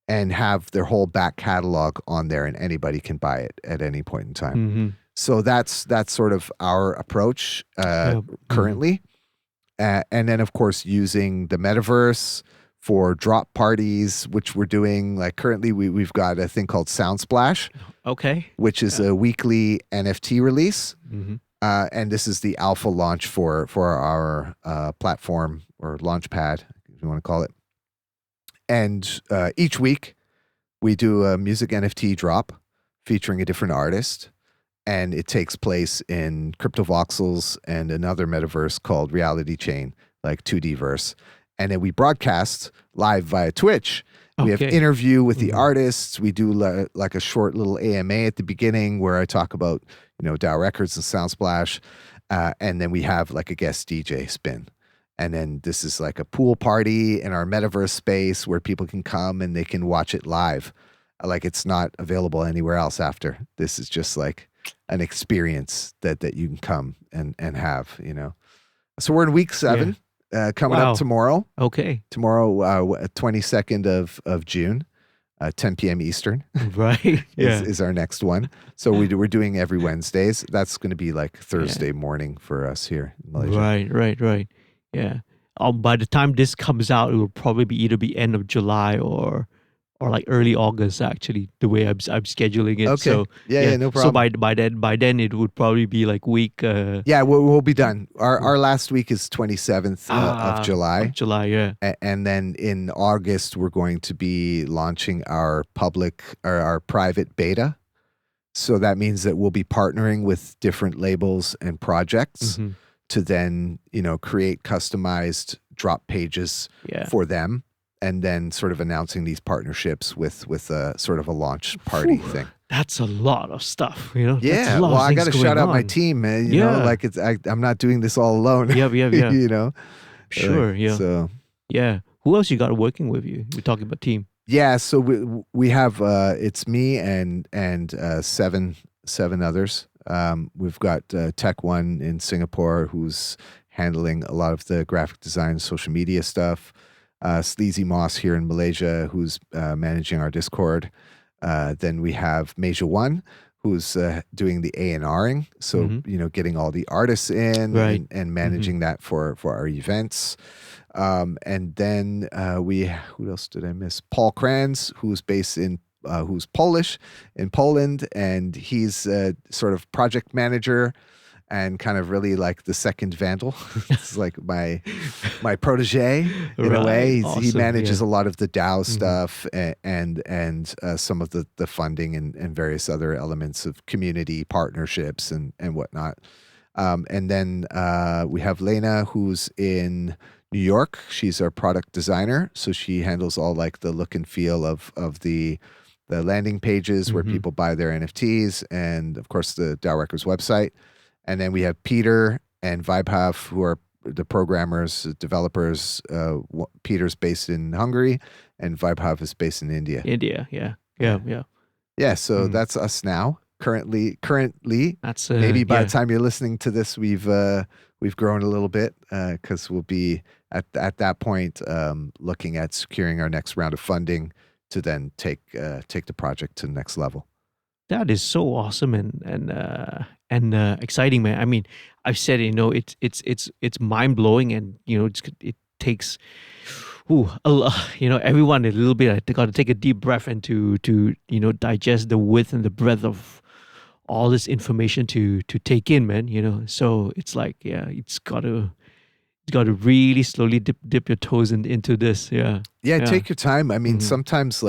and have their whole back catalog on there, and anybody can buy it at any point in time. So that's sort of our approach currently. And then of course using the Metaverse for drop parties, which we're doing. Like currently we've got a thing called Soundsplash. Which is a weekly NFT release. And this is the alpha launch for our platform or launchpad, if you want to call it. And each week we do a music NFT drop featuring a different artist. And it takes place in CryptoVoxels and another metaverse called Reality Chain, like 2D verse. And then we broadcast live via Twitch. We have interview with the artists. We do like a short little AMA at the beginning where I talk about, DAOrecords and Soundsplash. And then we have like a guest DJ spin. And then this is like a pool party in our metaverse space where people can come and they can watch it live. Like it's not available anywhere else after. This is just like an experience that you can come and have, So we're in week 7, coming up tomorrow. Tomorrow, 22nd of June, 10 p.m. Eastern. Right. is our next one. So we're doing every Wednesdays. That's going to be like Thursday morning for us here in Malaysia. Right. Yeah. By the time this comes out, it will probably be either end of July or or like early August actually. The way I'm scheduling it. Okay. So Yeah, no So problem. by then it would probably be like week. Yeah, we'll be done. Our last week is 27th of Of July. July. Yeah. And then in August, we're going to be launching our public or our private beta. So that means that we'll be partnering with different labels and projects Mm-hmm. to then, create customized drop pages Yeah. for them, and then sort of announcing these partnerships with a sort of a launch party Phew. thing. That's a lot of stuff, That's Yeah, a lot well, of I got to things shout going out my on. team, man. Yeah. Like I'm not doing this all alone. Yeah. Sure. Like, Yeah. So Yeah. Who else you got working with you? We're talking about team. yeah, so we have it's me and seven others. We've got Tech One in Singapore, who's handling a lot of the graphic design, social media stuff. Sleazy Moss here in Malaysia, who's managing our Discord. Then we have Major One, who's doing the A&Ring, so getting all the artists in Right. and managing that for our events. And then who else did I miss? Paul Kranz, who's based in who's Polish in Poland, and he's sort of project manager and kind of really like the second Vandal. It's like my protege in a way. Awesome. He manages a lot of the DAO stuff and some of the funding and various other elements of community partnerships and whatnot. And then we have Lena, who's in New York. She's our product designer, so she handles all like the look and feel of the landing pages where people buy their NFTs, and of course the DAOrecords website. And then we have Peter and Vibehav, who are the programmers, developers. Peter's based in Hungary, and Vibehav is based in India. Yeah. So that's us now. Currently, that's maybe by the time you're listening to this, we've grown a little bit because we'll be at that point looking at securing our next round of funding to then take the project to the next level. That is so awesome and exciting, man. I mean, I've said it's mind blowing, and it takes everyone a little bit. They got to take a deep breath and to digest the width and the breadth of all this information to take in, man. So it's like it's got to really slowly dip your toes into this. Yeah. Take your time. I mean, sometimes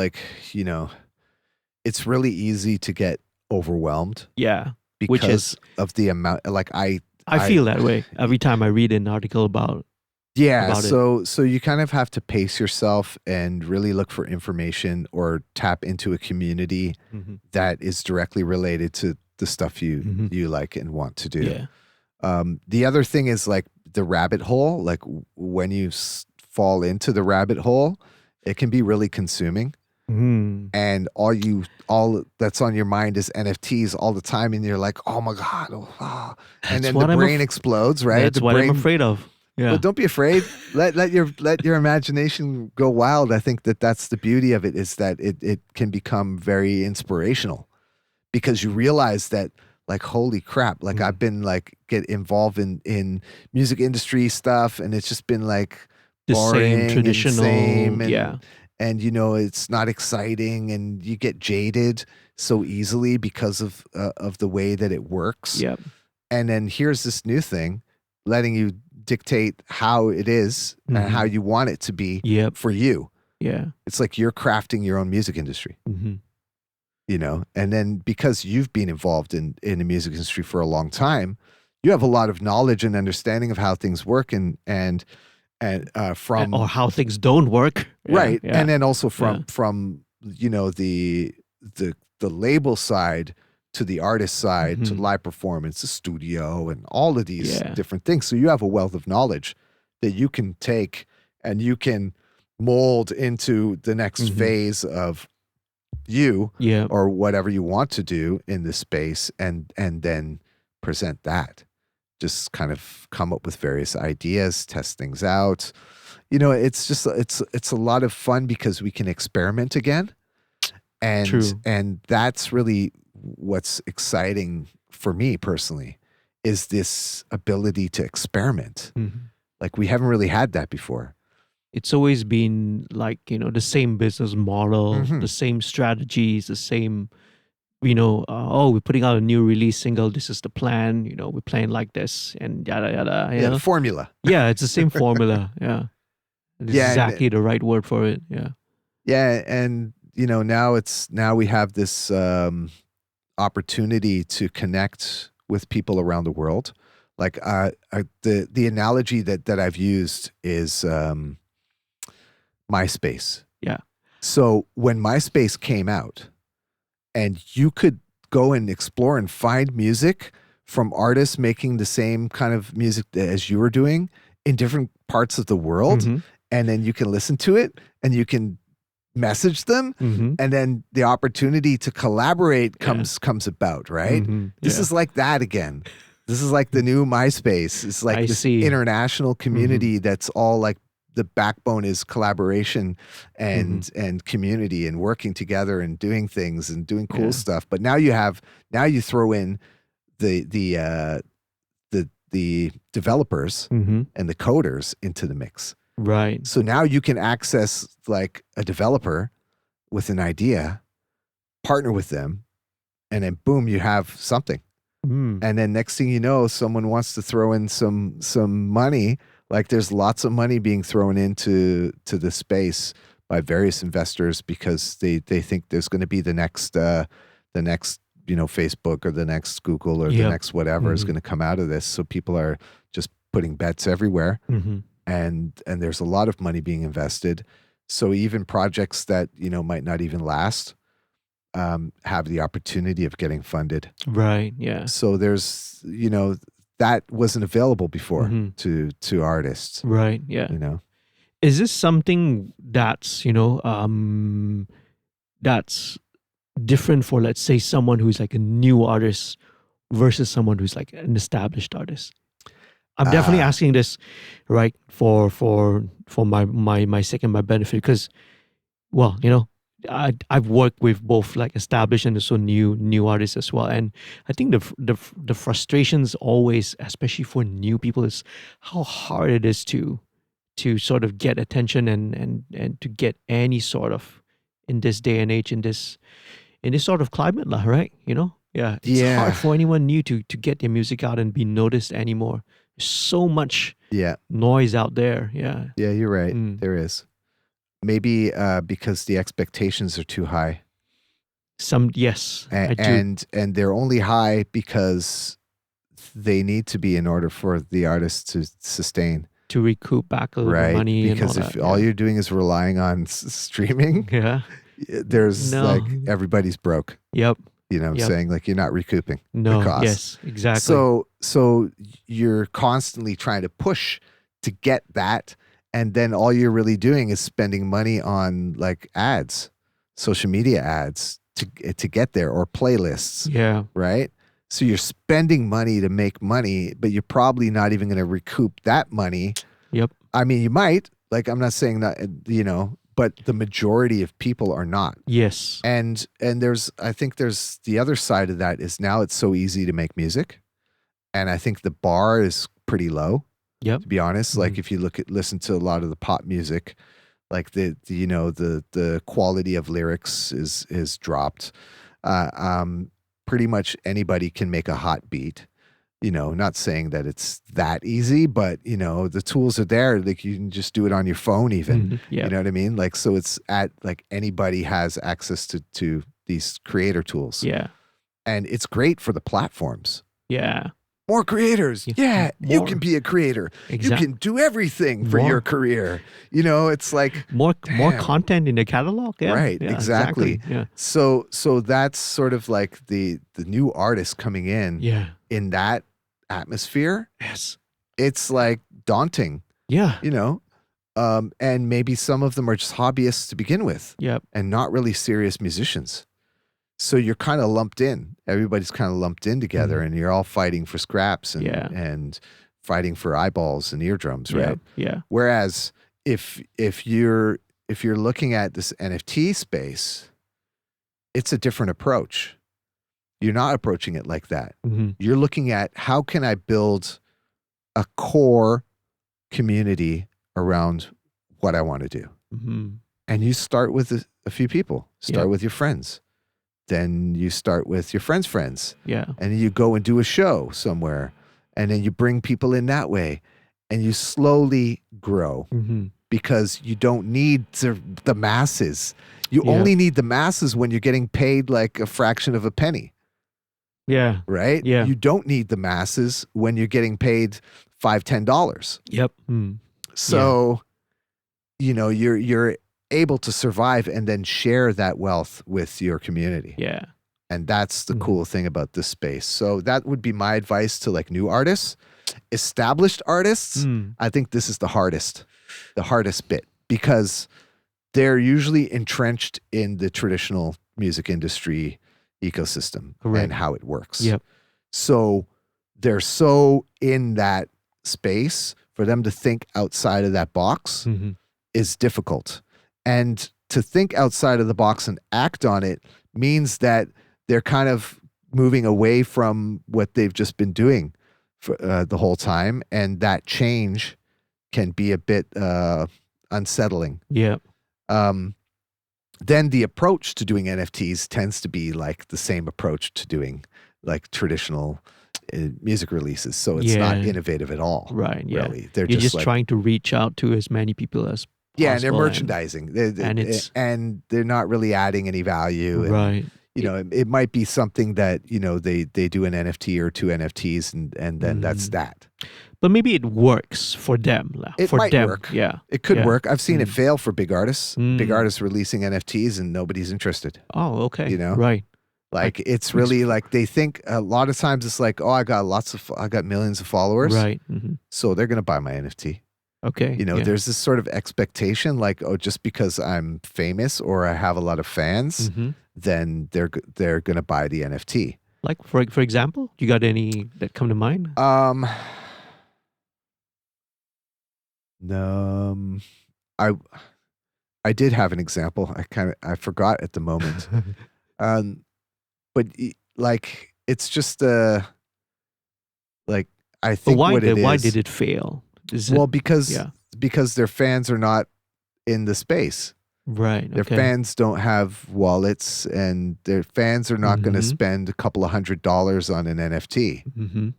it's really easy to get overwhelmed. Yeah. Because of the amount, like I feel that way every time I read an article about. Yeah, so you kind of have to pace yourself and really look for information or tap into a community that is directly related to the stuff you like and want to do. Yeah. The other thing is like the rabbit hole. Like when you fall into the rabbit hole, it can be really consuming. And all that's on your mind is NFTs all the time, and you're like, oh my god, and then the brain explodes, right? That's what I'm afraid of. Yeah. But don't be afraid. let your imagination go wild. I think that's the beauty of it, is that it can become very inspirational, because you realize that, like, holy crap, like I've been like get involved in music industry stuff, and it's just been like the boring, same traditional, and it's not exciting, and you get jaded so easily because of the way that it works. Yep. And then here's this new thing letting you dictate how it is and how you want it to be for you. Yeah. It's like you're crafting your own music industry. And then because you've been involved in the music industry for a long time, you have a lot of knowledge and understanding of how things work and from or how things don't work, right? Yeah. And then also from the label side to the artist side to live performance, the studio, and all of these different things. So you have a wealth of knowledge that you can take and you can mold into the next phase of you or whatever you want to do in this space, and then present that. Just kind of come up with various ideas, test things out. It's just it's a lot of fun because we can experiment again. And that's really what's exciting for me personally, is this ability to experiment. Like we haven't really had that before. it's always been like, the same business model, Mhm. the same strategies, the same, we're putting out a new release single. This is the plan. We're playing like this and yada yada. Yeah, the formula. Yeah, it's the same formula. Yeah, it's Yeah, exactly the right word for it. Yeah. yeah, and now we have this opportunity to connect with people around the world. Like the analogy that I've used is MySpace. Yeah. So when MySpace came out, and you could go and explore and find music from artists making the same kind of music as you were doing in different parts of the world, Mhm. and then you can listen to it and you can message them, Mhm. and then the opportunity to collaborate Yeah. comes about, right? Mhm. This Yeah. is like that again. This is like the new MySpace. It's like I this see. international community that's all like the backbone is collaboration and community and working together and doing things and doing cool Yeah. stuff. But now you throw in the developers Mhm. and the coders into the mix. Right. So now you can access like a developer with an idea, partner with them, and then boom, you have something. Mm. And then next thing you know, someone wants to throw in some money. Like there's lots of money being thrown into the space by various investors because they think there's going to be the next Facebook or the next Google or the Yep. next whatever is going to come out of this. So people are just putting bets everywhere, Mhm. and there's a lot of money being invested. So even projects that might not even last have the opportunity of getting funded. Right. Yeah. So there's that wasn't available before Mhm. to artists. Right. Yeah. You know, Is this something that's different for, let's say, someone who's like a new artist versus someone who's like an established artist? I'm definitely asking this, right, for my sake and my benefit, because, well, I've worked with both like established and also new artists as well, and I think the frustrations always, especially for new people, is how hard it is to sort of get attention and to get any sort of, in this day and age, in this sort of climate lah, right? Yeah, it's hard for anyone new to get their music out and be noticed anymore. There's so much noise out there. Yeah. Yeah, you're right. There is. Maybe because the expectations are too high. Yes, I do. And they're only high because they need to be in order for the artist to sustain. To recoup back a little bit of money. Because and all if that, all you're doing is relying on streaming, yeah. there's like everybody's broke. Yep. You know what I'm saying? Like you're not recouping No. the cost. Yes, exactly. So you're constantly trying to push to get that, and then all you're really doing is spending money on like ads, social media ads to get there, or playlists. Yeah. Right? So you're spending money to make money, but you're probably not even going to recoup that money. Yep. I mean, you might. Like, I'm not saying that, but the majority of people are not. Yes. And I think there's the other side of that is now it's so easy to make music. And I think the bar is pretty low. Yep. To be honest, like if you listen to a lot of the pop music, like the quality of lyrics is dropped. Pretty much anybody can make a hot beat. Not saying that it's that easy, but the tools are there. Like you can just do it on your phone even. Yeah. You know what I mean? Like, so it's like anybody has access to these creator tools. Yeah. And it's great for the platforms. Yeah. More creators. Yeah. You More. can be a creator. You can do everything for More. your career. It's like more content in the catalog. Yeah. Right. Yeah, exactly. Yeah. So that's sort of like the new artist coming in. Yeah. In that atmosphere. Yes. It's like daunting. Yeah. And maybe some of them are just hobbyists to begin with. Yep. And not really serious musicians. So you're kind of lumped in. Everybody's kind of lumped in together, and you're all fighting for scraps and fighting for eyeballs and eardrums, right? Yeah. Whereas if you're looking at this NFT space, it's a different approach. You're not approaching it like that. Mm-hmm. You're looking at how can I build a core community around what I want to do. Mm-hmm. And you start with a few people. Start Yeah. with your friends. Then you start with your friends' friends. Yeah. And then you go and do a show somewhere. And then you bring people in that way. And you slowly grow Mm-hmm. because you don't need the masses. You Yeah. only need the masses when you're getting paid like a fraction of a penny, Yeah. right? Yeah. You don't need the masses when you're getting paid $5, $10. Yep. Mm. So, you're able to survive and then share that wealth with your community. Yeah. And that's the cool thing about this space. So that would be my advice to like new artists. Established artists, I think this is the hardest bit because they're usually entrenched in the traditional music industry ecosystem and how it works. Yep. So they're so in that space, for them to think outside of that box is difficult. And to think outside of the box and act on it means that they're kind of moving away from what they've just been doing for the whole time. And that change can be a bit unsettling. Yeah. Then the approach to doing NFTs tends to be like the same approach to doing like traditional music releases. So it's not innovative at all. Right. Yeah. Really. They're You're just like, trying to reach out to as many people as possible. Yeah, and they're merchandising. And they're not really adding any value. And, right. It might be something that, they do an NFT or two NFTs and then that's that. But maybe it works for them. It might work. Yeah. It could work. I've seen it fail for big artists. Big artists releasing NFTs and nobody's interested. Oh, okay. Right. Like it's really like they think a lot of times it's like, oh, I got millions of followers. Right. So they're going to buy my NFT. Okay. There's this sort of expectation like, oh, just because I'm famous or I have a lot of fans, then they're going to buy the NFT. Like for example, you got any that come to mind? I did have an example. I forgot at the moment. But like it's just like I think why did it fail? Because their fans are not in the space. Right. Their fans don't have wallets, and their fans are not going to spend a couple of $100s on an NFT.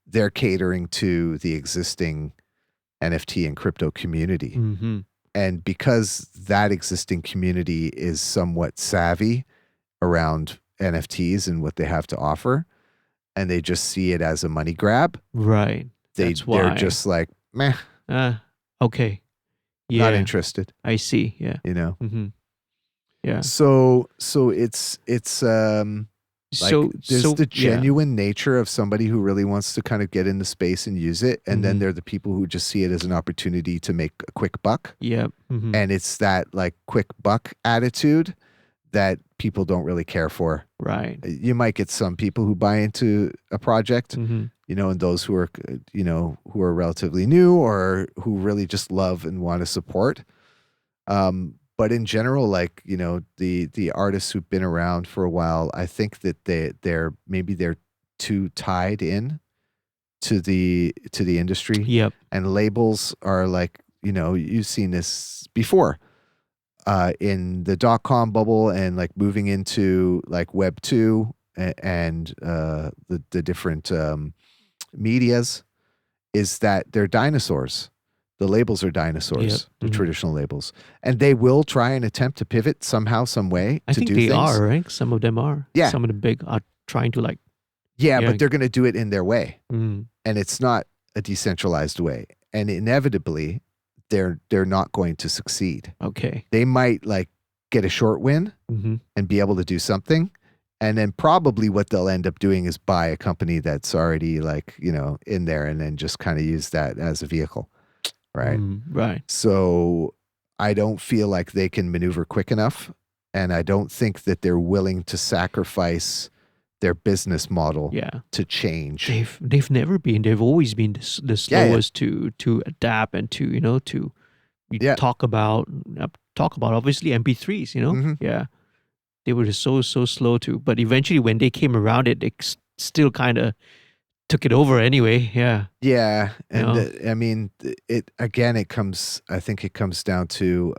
They're catering to the existing NFT and crypto community. And because that existing community is somewhat savvy around NFTs and what they have to offer, and they just see it as a money grab. Right. They're just like, meh. Okay. Yeah. Not interested. I see. Yeah. Yeah. So it's like there's the genuine nature of somebody who really wants to kind of get in the space and use it. And then there are the people who just see it as an opportunity to make a quick buck. Yeah. And it's that like quick buck attitude that people don't really care for. Right. You might get some people who buy into a project, and those who are, who are relatively new or who really just love and want to support. But in general, like, the artists who've been around for a while, I think that they're too tied in to the industry. Yep. And labels are like, you've seen this before. In the .com bubble and like moving into like Web 2 and the different medias, is that they're dinosaurs. The labels are dinosaurs, the traditional labels. And they will try and attempt to pivot somehow, some way I to think do they things. are, right? Some of them are. Yeah. Some of the big are trying to like. Yeah, but they're going to do it in their way. Mm. And it's not a decentralized way. And inevitably, they're not going to succeed. Okay. They might like get a short win and be able to do something. And then probably what they'll end up doing is buy a company that's already like, in there and then just kind of use that as a vehicle. Right. Right. So I don't feel like they can maneuver quick enough. And I don't think that they're willing to sacrifice their business model to change. They've never been. They've always been the slowest to adapt and to talk about obviously MP3s. Yeah, they were just so slow to. But eventually, when they came around it, they still kind of took it over anyway. Yeah. Yeah, You and know? I mean, it again. It comes. I think it comes down to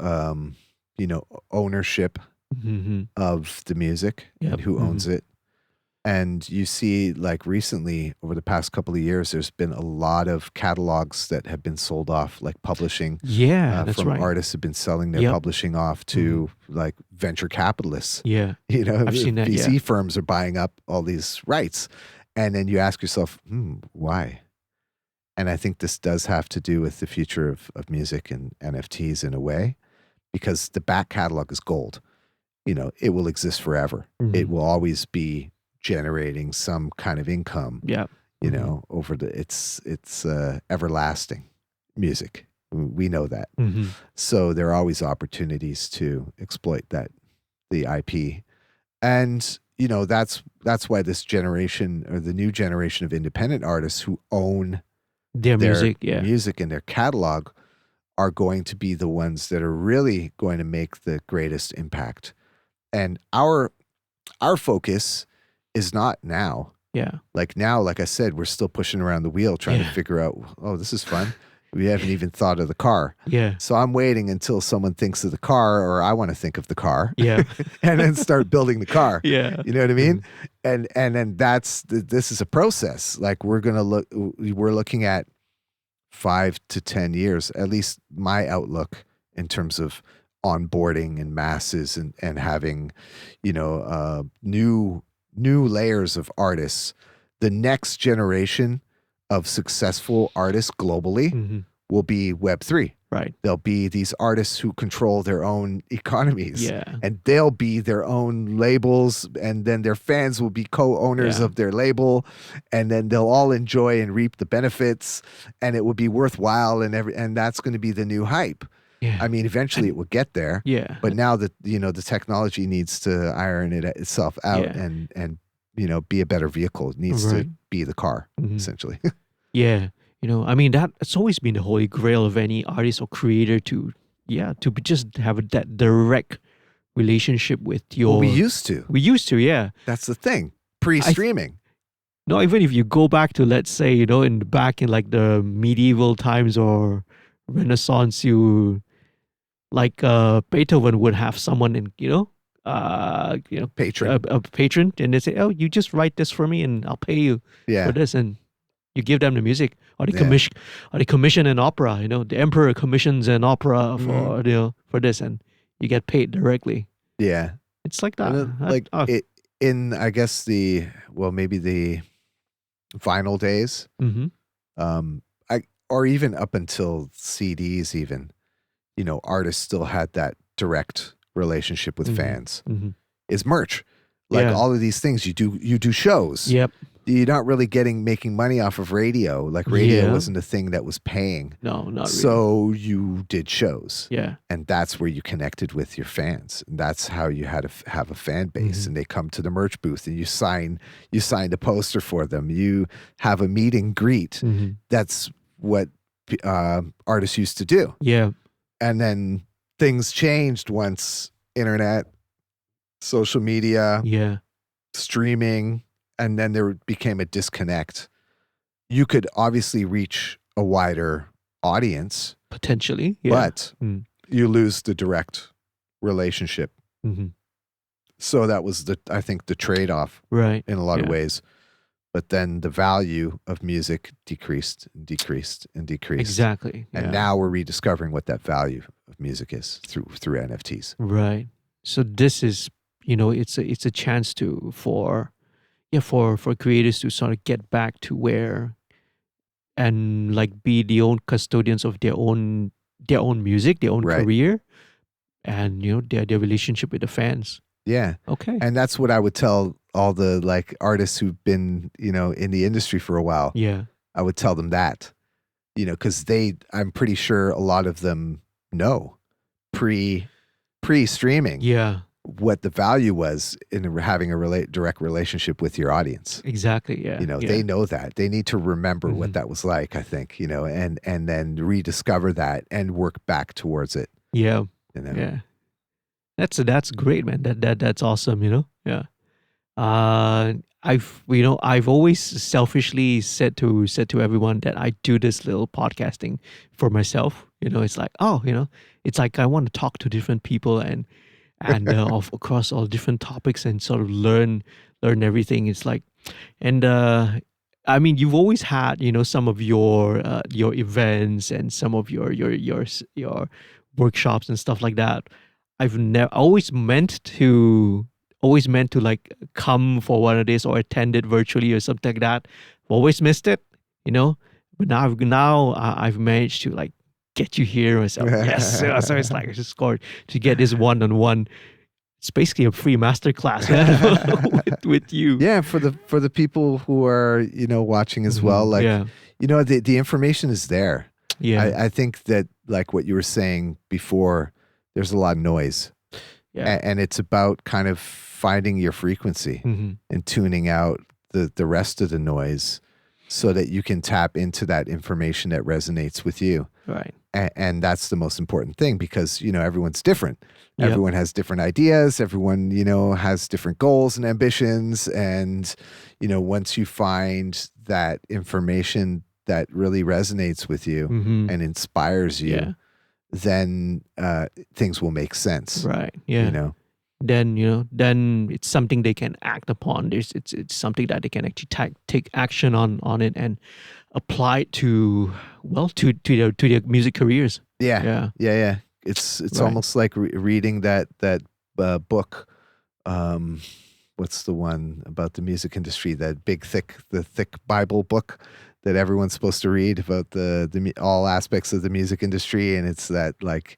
ownership Mm-hmm. of the music and Yep. who Mm-hmm. owns it. And you see, like recently, over the past couple of years, there's been a lot of catalogs that have been sold off, like publishing Yeah, that's from right. artists have been selling their Yep. publishing off to like venture capitalists. Yeah. You know, I've seen that. VC Yeah. firms are buying up all these rights. And then you ask yourself, why? And I think this does have to do with the future of music and NFTs in a way, because the back catalog is gold. You know, it will exist forever. It Mm-hmm. will always be generating some kind of income, Yeah. you Mm-hmm. know, over it's everlasting music. We know that. Mm-hmm. So there are always opportunities to exploit the IP. And, you know, that's why this generation, or the new generation of independent artists who own Their their music. Yeah. music and their catalog, are going to be the ones that are really going to make the greatest impact. And our focus is not now. Yeah. Like now, like I said, we're still pushing around the wheel trying to Yeah. figure out, oh, this is fun. We haven't even thought of the car. Yeah. So I'm waiting until someone thinks of the car, or I want to think of the car, Yeah. and then start building the car. Yeah. You know what I mean? And then this is a process. Like we're looking at 5 to 10 years, at least my outlook in terms of onboarding and masses and having, new layers of artists. The next generation of successful artists globally Mm-hmm. will be Web3. Right. They'll be these artists who control their own economies. Yeah. And they'll be their own labels, and then their fans will be co-owners Yeah. of their label, and then they'll all enjoy and reap the benefits, and it will be worthwhile, and that's going to be the new hype. Yeah. I mean, eventually it will get there. Yeah. But now that, the technology needs to iron itself out Yeah. and be a better vehicle. It needs Right. to be the car, Mhm. essentially. Yeah. I mean, it's always been the holy grail of any artist or creator to just have that direct relationship with your. Well, we used to. Yeah. That's the thing. Pre-streaming. No, even if you go back to, let's say, back in like the medieval times or Renaissance, Beethoven would have someone Patron. a patron, and they say, "Oh, you just write this for me, and I'll pay you Yeah. for this," and you give them the music, or they Yeah. commission an opera. The emperor commissions an opera for Mhm. for this, and you get paid directly. Yeah. It's like that. And then, in, I guess, maybe the vinyl days, Mm-hmm. or even up until CDs, even, artists still had that direct relationship with Mhm. fans. Mm-hmm. Is merch. Like Yeah. all of these things you do shows. Yep. You're not really making money off of radio. Like radio Yeah. wasn't a thing that was paying. No, not really. So you did shows. Yeah. And that's where you connected with your fans. And that's how you had to have a fan base. Mhm. And they come to the merch booth and you signed a poster for them. You have a meet and greet. Mm-hmm. That's what artists used to do. Yeah. And then things changed once internet, social media, Yeah. streaming, and then there became a disconnect. You could obviously reach a wider audience, Potentially. Yeah. but Mm. you lose the direct relationship. Mm-hmm. So that was I think the trade-off Right. in a lot of Yeah. ways. But then the value of music decreased and decreased and decreased. Exactly. And yeah. now we're rediscovering what that value of music is through NFTs. Right. So this is, it's a chance for creators to sort of get back to where, and like be the own custodians of their own music, their own Right. career, and their relationship with the fans. Yeah. Okay. And that's what I would tell all the like artists who've been, in the industry for a while. Yeah. I would tell them that, because I'm pretty sure a lot of them know pre-streaming Yeah. what the value was in having a direct relationship with your audience. Exactly. Yeah. Yeah. They know that. They need to remember what Mhm. that was like, I think, and then rediscover that and work back towards it. Yeah. You know? Yeah. That's great, man. That's awesome. Yeah. I've always selfishly said to everyone that I do this little podcasting for myself. It's like, it's like I want to talk to different people and of across all different topics and sort of learn everything. It's like, and I mean, you've always had some of your events and some of your workshops and stuff like that. I've never always meant to like come for one of these or attend it virtually or something like that. Always missed it, but now I've managed to like get you here myself. Yes. So it's like it's scored to get this one-on-one. It's basically a free masterclass with you. Yeah, for the people who are watching as well, like the information is there. Yeah. I think that like what you were saying before, there's a lot of noise. Yeah. And it's about kind of finding your frequency and tuning out the rest of the noise so that you can tap into that information that resonates with you. Right. And that's the most important thing because, everyone's different. Yep. Everyone has different ideas. Everyone, has different goals and ambitions. And, once you find that information that really resonates with you and inspires you, then things will make sense. Right. Yeah. Then it's something they can act upon. It's something that they can actually take action on it and apply it to their music careers. Yeah. It's Right. almost like reading that book. What's the one about the music industry? That big, thick Bible book that everyone's supposed to read about the all aspects of the music industry, and it's that like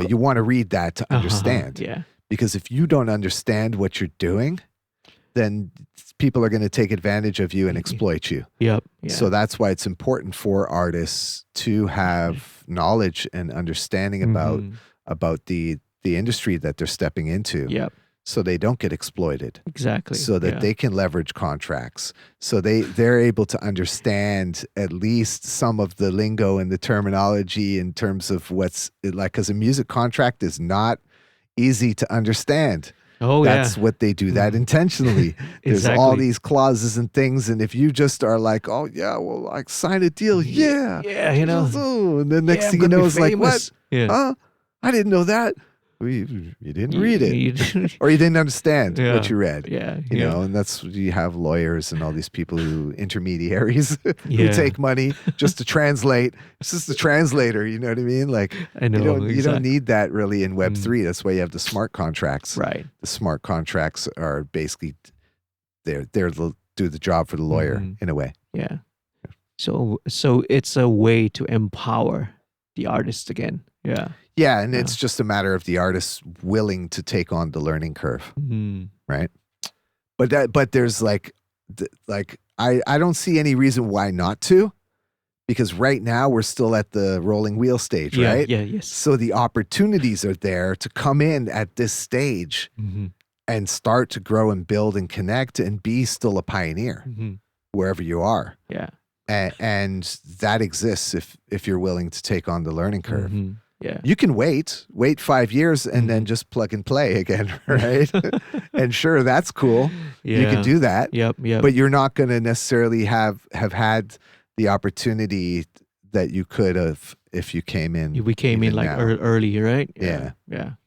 you want to read that to understand. Yeah. Because if you don't understand what you're doing, then people are going to take advantage of you and exploit you. Yep. Yeah. So that's why it's important for artists to have knowledge and understanding about the industry that they're stepping into. Yep. So they don't get exploited. Exactly. So that they can leverage contracts. So they're able to understand at least some of the lingo and the terminology in terms of what's like, because a music contract is not easy to understand. Oh, That's what they do that intentionally. There's all Exactly. these clauses and things, and if you just are like, oh yeah, well, like sign a deal, yeah, and then next thing you know, it's like, what? Yeah. Huh? I didn't know that. Well, you didn't read it, or you didn't understand what you read. Yeah. And that's you have lawyers and all these people intermediaries who Yeah. take money just to translate. It's just the translator, you know what I mean? Like I know. you don't need that really in Web3. That's why you have the smart contracts. Right. The smart contracts are basically they're to do the job for the lawyer in a way. Yeah. So it's a way to empower the artist again. Yeah. Yeah, and it's just a matter of the artist willing to take on the learning curve, right? But there's like I don't see any reason why not to, because right now we're still at the rolling wheel stage, right? Yeah. Yes. So the opportunities are there to come in at this stage and start to grow and build and connect and be still a pioneer wherever you are. Yeah. And that exists if you're willing to take on the learning curve. Yeah. You can wait 5 years and then just plug and play again, right? And sure, that's cool. Yeah. You can do that. Yep. But you're not going to necessarily have had the opportunity that you could have if you came in. We came in even like now. early, right? Yeah.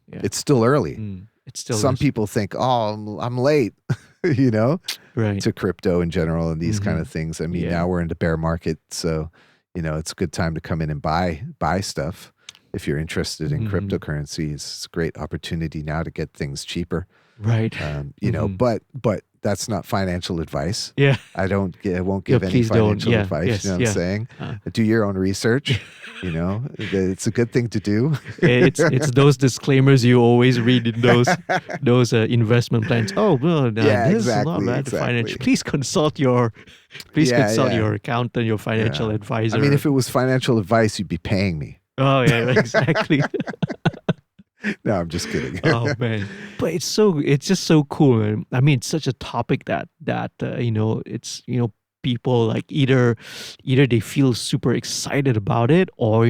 It's It's still early. It's still Some people think, oh, I'm late, right. to crypto in general and these kind of things. I mean, Yeah. now we're in the bear market, so it's a good time to come in and buy stuff. If you're interested in cryptocurrency, it's a great opportunity now to get things cheaper. Right. But that's not financial advice. Yeah. I won't give any please don't. financial Yeah, advice. yes, You know what I'm saying? Do your own research. It's a good thing to do. It's those disclaimers you always read in those investment plans. Oh, well, no, Yeah, this is not exactly, bad exactly. financial. Please consult your accountant, your financial advisor. I mean, if it was financial advice, you'd be paying me. Oh yeah, exactly. No, I'm just kidding. Oh man, but it's just so cool, man. I mean, it's such a topic that it's people like either they feel super excited about it, or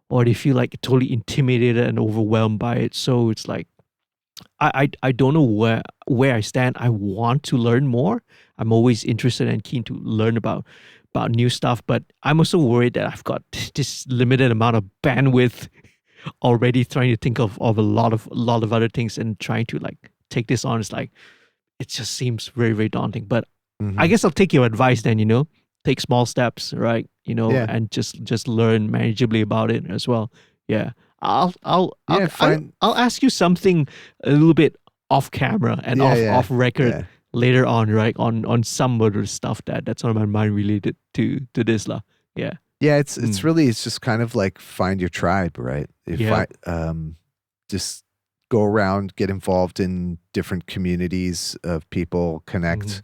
or they feel like totally intimidated and overwhelmed by it. So it's like I don't know where I stand. I want to learn more. I'm always interested and keen to learn about new stuff, but I'm also worried that I've got this limited amount of bandwidth already trying to think of a lot of other things and trying to like take this on. It's like it just seems very, very daunting. But I guess I'll take your advice then, take small steps, right? Yeah. And just learn manageably about it as well. Yeah. I'll ask you something a little bit off camera and off record later on, right? On some other stuff that's on my mind related to this lah. Yeah. Yeah, it's just kind of like find your tribe, right? Just go around, get involved in different communities of people, connect,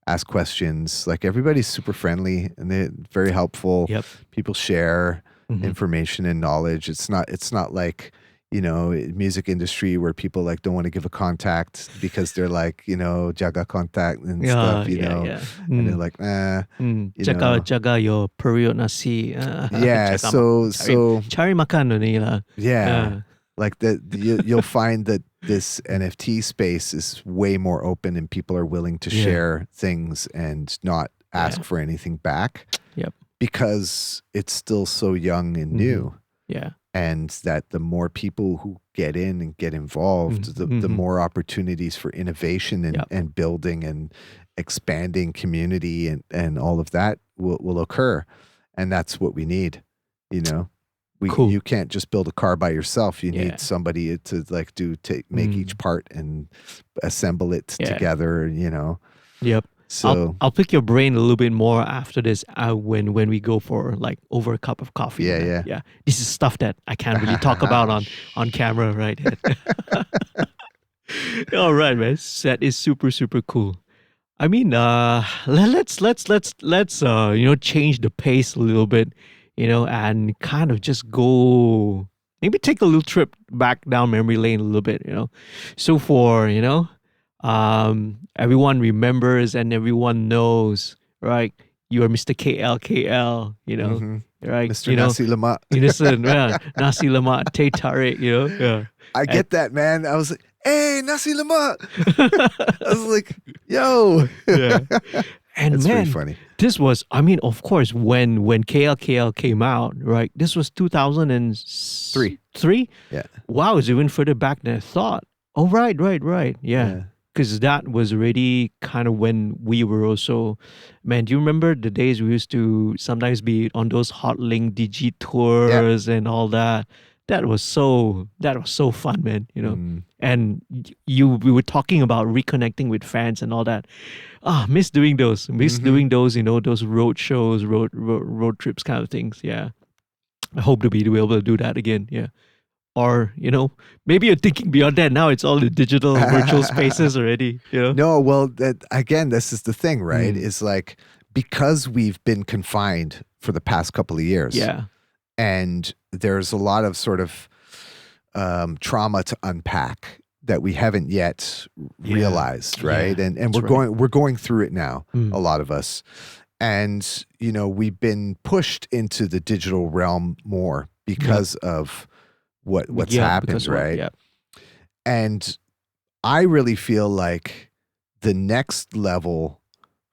ask questions. Like everybody's super friendly and they're very helpful. Yep. People share information and knowledge. It's not like, music industry where people like don't want to give a contact because they're like, jaga contact and stuff, and they're like, jaga your period nasi. So cari makan ni lah. Like that, you'll find that this NFT space is way more open and people are willing to share things and not ask for anything back. Yep. Because it's still so young and new. Yeah. And that the more people who get in and get involved, the more opportunities for innovation and building and expanding community and all of that will occur. And that's what we need, You can't just build a car by yourself. You need somebody to like make each part and assemble it together, Yep. So I'll pick your brain a little bit more after this when we go for like over a cup of coffee. Yeah. This is stuff that I can't really talk about on camera, right? All right, man. That is super, super cool. I mean, let's change the pace a little bit, and kind of just go, maybe take a little trip back down memory lane a little bit, So for, everyone remembers and everyone knows, right? You are Mr. KL, right? Mr. Nasi Lemak. Nasi Lemak, Teh Tarik, Yeah. I get that, man. I was like, hey, Nasi Lemak. I was like, yo. Yeah. And it's man, pretty funny. This was, of course, when KL came out, right? This was 2003. Yeah. Wow, it's even further back than I thought. Oh, right. Yeah. Because that was already kind of when we were also, man, do you remember the days we used to sometimes be on those Hotlink Digi tours and all that? That was so fun, man, And we were talking about reconnecting with fans and all that. Miss doing those, doing those, those road shows, road trips kind of things. Yeah. I hope to be able to do that again. Yeah. Or, maybe you're thinking beyond that. Now it's all the digital virtual spaces already. No, well, this is the thing, right? Is like, because we've been confined for the past couple of years. Yeah. And there's a lot of sort of trauma to unpack that we haven't yet realized, right? Yeah, and we're going through it now, a lot of us. And, we've been pushed into the digital realm more because of what's happened, right? And I really feel like the next level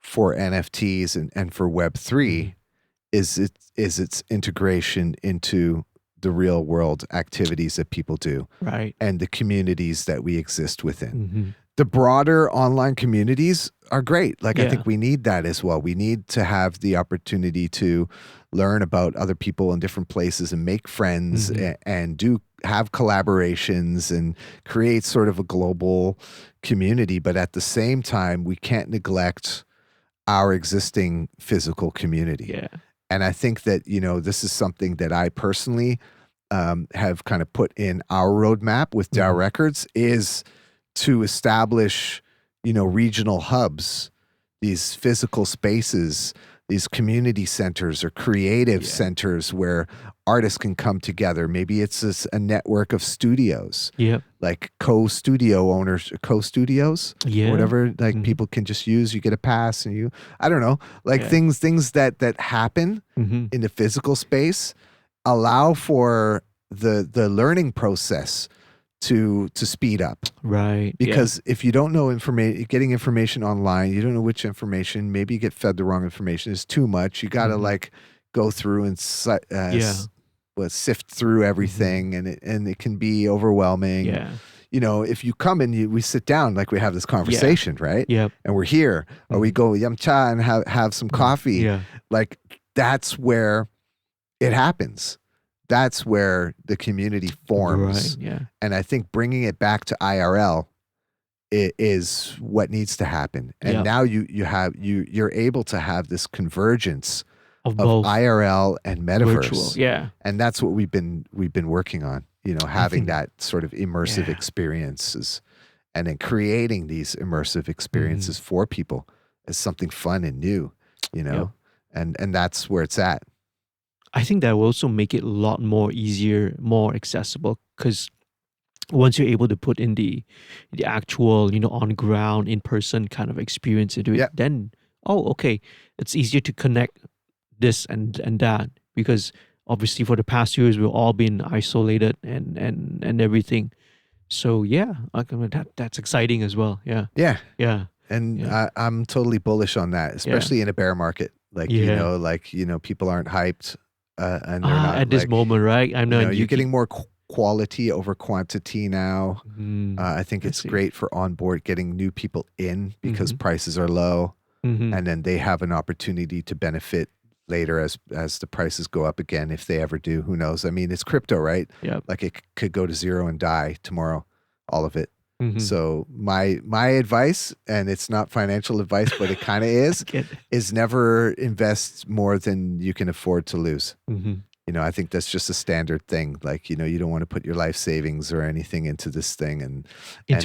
for NFTs and for Web3 is its integration into the real world activities that people do, right? And the communities that we exist within. The broader online communities are great. Like, I think we need that as well. We need to have the opportunity to learn about other people in different places and make friends and have collaborations and create sort of a global community. But at the same time, we can't neglect our existing physical community. Yeah. And I think that, this is something that I personally have kind of put in our roadmap with DAOrecords is to establish, regional hubs, these physical spaces, these community centers or creative centers where artists can come together. Maybe it's a network of studios, like co-studio owners, co-studios, whatever. Like people can just use. You get a pass, and I don't know, like things that happen in the physical space allow for the learning process to speed up. Right. Because if you don't know getting information online, you don't know which information, maybe you get fed the wrong information. It's too much. You got to like go through and sift through everything, and it can be overwhelming. Yeah. You know, if you come and we sit down, like we have this conversation, right? Yep. And we're here, or we go yum cha and have some coffee. Yeah. Like that's where it happens. That's where the community forms. Right. Yeah. And I think bringing it back to IRL is what needs to happen. And now you're able to have this convergence of both IRL and Metaverse. virtual. Yeah. And that's what we've been working on, you know, having that sort of immersive experiences, and then creating these immersive experiences for people as something fun and new, you know, and that's where it's at. I think that will also make it a lot more easier, more accessible, because once you're able to put in the actual, you know, on ground, in person kind of experience into it, then okay, it's easier to connect this and that, because obviously for the past years we've all been isolated and everything. So that's exciting as well. And I'm totally bullish on that, especially in a bear market. Like you know, people aren't hyped, and they're not at this moment, right? I know you're getting more quality over quantity now. I think it's great for onboard, getting new people in, because prices are low, and then they have an opportunity to benefit later as the prices go up again, if they ever do. Who knows? I mean, it's crypto, right? Yeah. Like it could go to zero and die tomorrow, all of it. So my advice, and it's not financial advice, but it kind of is never invest more than you can afford to lose. You know, I think that's just a standard thing. Like, you know, you don't want to put your life savings or anything into this thing and then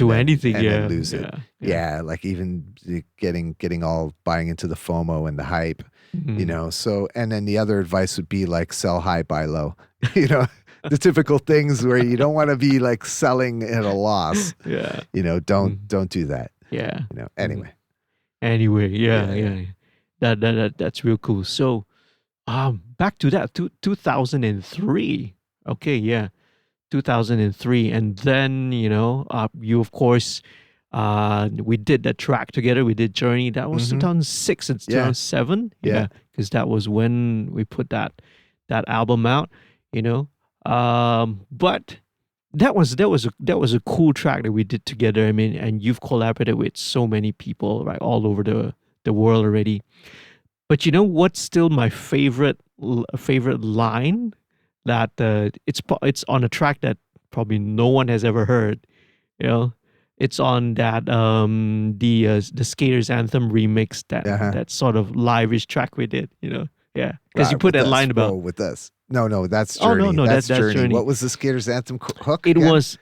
lose it. Yeah, like even getting all buying into the FOMO and the hype, you know. So, and then the other advice would be like sell high, buy low. You know, the typical things where you don't want to be like selling at a loss. Yeah. You know, don't do that. Yeah. You know, anyway. That's real cool. So, back to that, 2003. Okay, 2003, and then you know, you of course, we did that track together. We did Journey. That was 2006 and 2007. Yeah, because that was when we put that album out. You know, but that was a cool track that we did together. I mean, and you've collaborated with so many people, right, all over the world already. But you know what's still my favorite line? That it's on a track that probably no one has ever heard. You know, it's on that the Skaters Anthem remix, that sort of live-ish track we did. You know, because you put that line about with us. No, that's Journey. Oh no, that's Journey. What was the Skaters Anthem hook? It again? was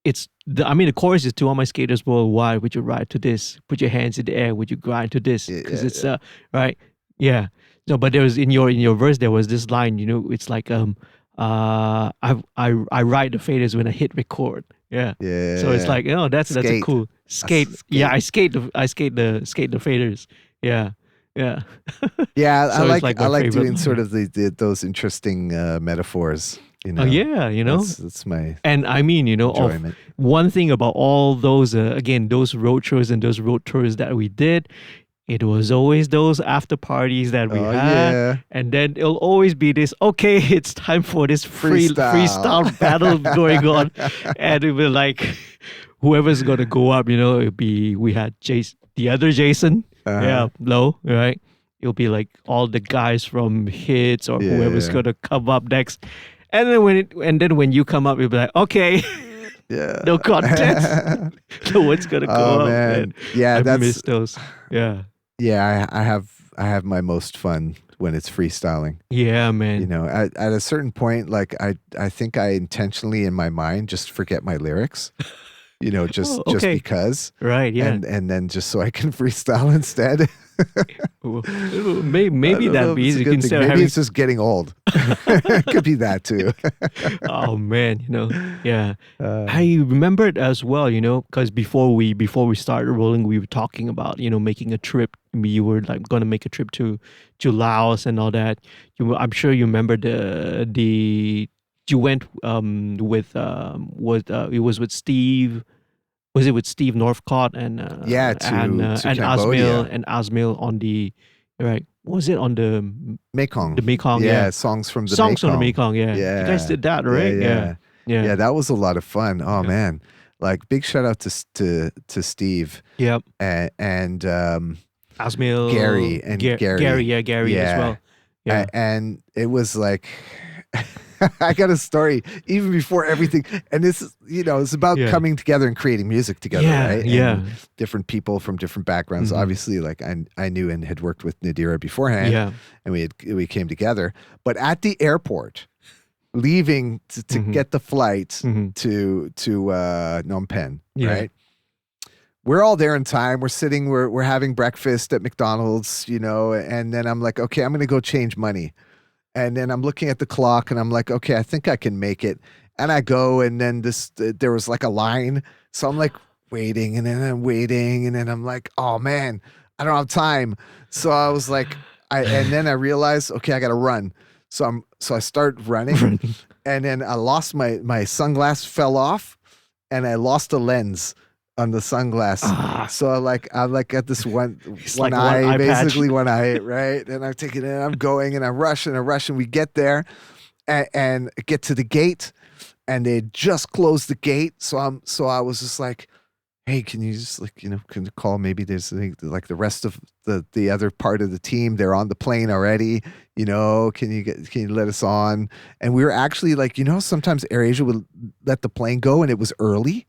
it's the chorus is to all my skaters worldwide. Would you ride to this? Put your hands in the air. Would you grind to this? Because it's right. Yeah. No, but there was in your verse there was this line. You know, it's like I ride the faders when I hit record. Yeah. Yeah. So it's like that's a cool skate. Yeah, I skate the faders. Yeah. Yeah. Yeah. So I like doing line. sort of those interesting metaphors. You know, you know, that's my and I mean, you know, one thing about all those again, those road shows and those road tours that we did, it was always those after parties that we had, and then it'll always be this. Okay, it's time for this freestyle battle going on, and it will like whoever's gonna go up, you know, we had the other Jason, Low, right? It'll be like all the guys from Hits or whoever's gonna come up next. And then when you come up, you'll be like, okay, no contest. No one's gonna go up. Man. Yeah, I miss those. Yeah. Yeah, I have my most fun when it's freestyling. Yeah, man. You know, at a certain point, like I think I intentionally in my mind just forget my lyrics. You know, just because. Right. Yeah. And then just so I can freestyle instead. Maybe I don't know that'd if be it's a easy. good thing. Instead of Maybe having, it's just getting old. It could be that too. oh man, yeah. Uh, I remembered as well, because before we started rolling, we were talking about making a trip. You were like going to make a trip to Laos and all that. I'm sure you remember the you went with it was with Steve. Was it with Steve Northcott and yeah, to and Asmail Cambodia, on the right? Was it on Mekong. the Mekong? Yeah, Yeah, songs from the songs on the Mekong. Mekong. Yeah, you guys Yeah, did that, yeah, right? Yeah, yeah, yeah, yeah. That was a lot of fun. Oh yeah. man, like big shout out to Steve Yep. and Asmail, Gary and Gary, Gary. yeah, Gary as Yeah, well. Yeah. and it was like I got a story even before everything, and this is it's about Yeah. coming together and creating music together, Yeah, right? yeah. And different people from different backgrounds. Mhm. Obviously, like I knew and had worked with Nadira beforehand, Yeah. and we came together. But at the airport, leaving to Mhm. get the flight Mhm. to Phnom Penh, Yeah. right? We're all there in time. We're sitting. We're having breakfast at McDonald's, and then I'm like, okay, I'm gonna go change money. And then I'm looking at the clock and I'm like, okay, I think I can make it. And I go, and then there was like a line. So I'm like waiting, and then I'm waiting, and then I'm like, oh man, I don't have time. So I was like, and then I realized, okay, I got to run. So I start running, and then I lost my sunglass fell off, and I lost the lens on the sunglass. So I'm like at this one like eye, one eye patch. basically one eye, right? And I'm taking it, and I'm going, and I rush, and we get there, and get to the gate, and they just closed the gate. So I was just like, hey, can you just can you call, maybe there's like the rest of the other part of the team, they're on the plane already, can you let us on? And we were actually like, sometimes AirAsia would let the plane go and it was early.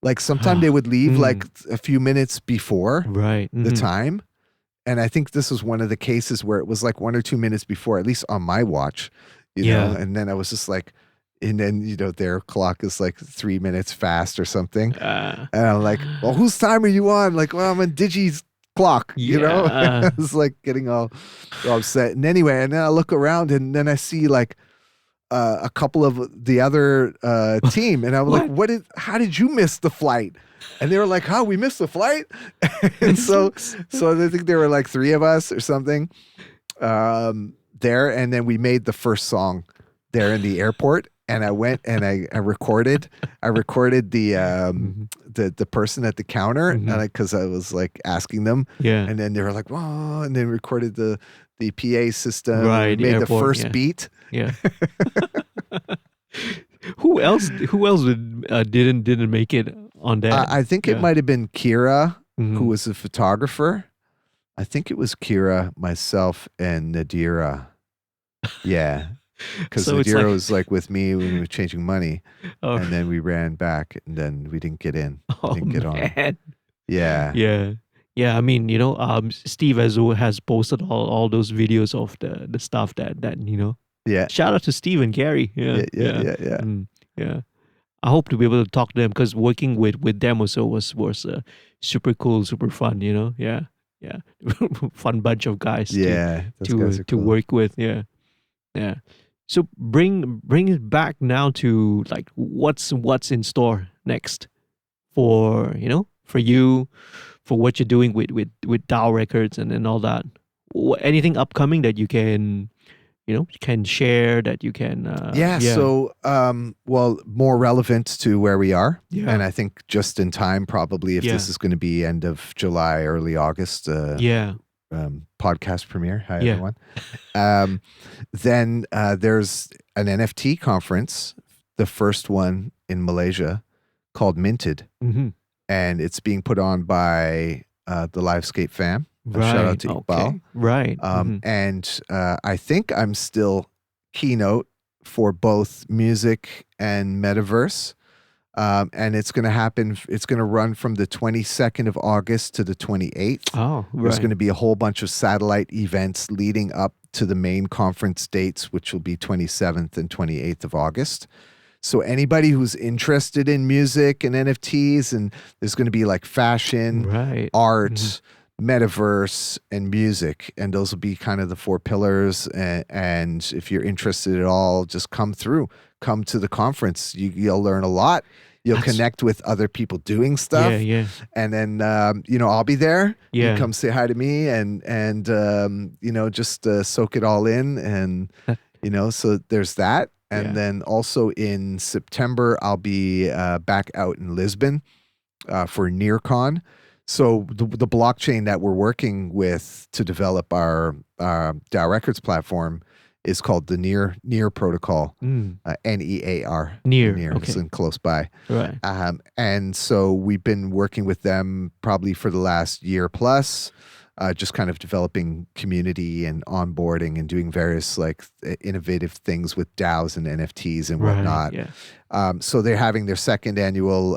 Like sometimes they would leave like a few minutes before right. the time. And I think this was one of the cases where it was like 1 or 2 minutes before, at least on my watch, Yeah. and then I was just like, and then, their clock is like 3 minutes fast or something. And I'm like, well, whose time are you on? Like, well, I'm on Digi's clock, Yeah. I was like getting all upset. And anyway, and then I look around, and then I see like a couple of the other team, and I was like, how did you miss the flight? And they were like, we missed the flight? And so I think there were like 3 of us or something there, and then we made the first song there in the airport, and I went and I recorded the person at the counter, because I was like asking them, and then they were like, whoa, and then recorded the PA system, right, made airport, the first beat. Yeah. Who else didn't make it on that? I think it might have been Kira, Mhm. who was a photographer. I think it was Kira, myself, and Nadira. Yeah, because So it's Nadira like- was like with me when we were changing money, Oh, and then we ran back, and then we didn't get in. oh Didn't get on. man. Yeah. Yeah. Yeah, I mean, Steve has posted all those videos of the stuff that Yeah. shout out to Steve and Gary. Yeah. Yeah. Yeah. I hope to be able to talk to them, because working with them also was super cool, super fun, Yeah. Yeah. Fun bunch of guys Yeah. Those guys are to cool. work with. Yeah. Yeah. So bring it back now to like what's in store next for for you, for what you're doing with DAOrecords and all that. Anything upcoming that you can can share, that you can So well, more relevant to where we are, Yeah. and I think just in time, probably, if this is going to be end of July, early August, podcast premiere. Hi, Yeah. everyone. Then there's an NFT conference, the first one in Malaysia, called Minted, Mm-hmm. and it's being put on by the Livescape fam. Right. Shout out to Iqbal. Okay. Right. And I think I'm still keynote for both music and Metaverse. And it's going to happen. It's going to run from the 22nd of August to the 28th. Oh, right. There's going to be a whole bunch of satellite events leading up to the main conference dates, which will be 27th and 28th of August. So anybody who's interested in music and NFTs, and there's going to be like fashion, Right. art, Metaverse, and music. And those will be kind of the 4 pillars. And if you're interested at all, just come to the conference. You'll learn a lot. You'll connect with other people doing stuff. Yeah. And then, I'll be there. Yeah. You come say hi to me and just soak it all in. And, so there's that. And then also in September, I'll be back out in Lisbon for NearCon. So the blockchain that we're working with to develop our DAOrecords platform is called the Near protocol, NEAR. Near, okay. It's in close by. Right. And so we've been working with them probably for the last year plus, just kind of developing community and onboarding and doing various like innovative things with DAOs and NFTs and whatnot. Right, yeah. So they're having their second annual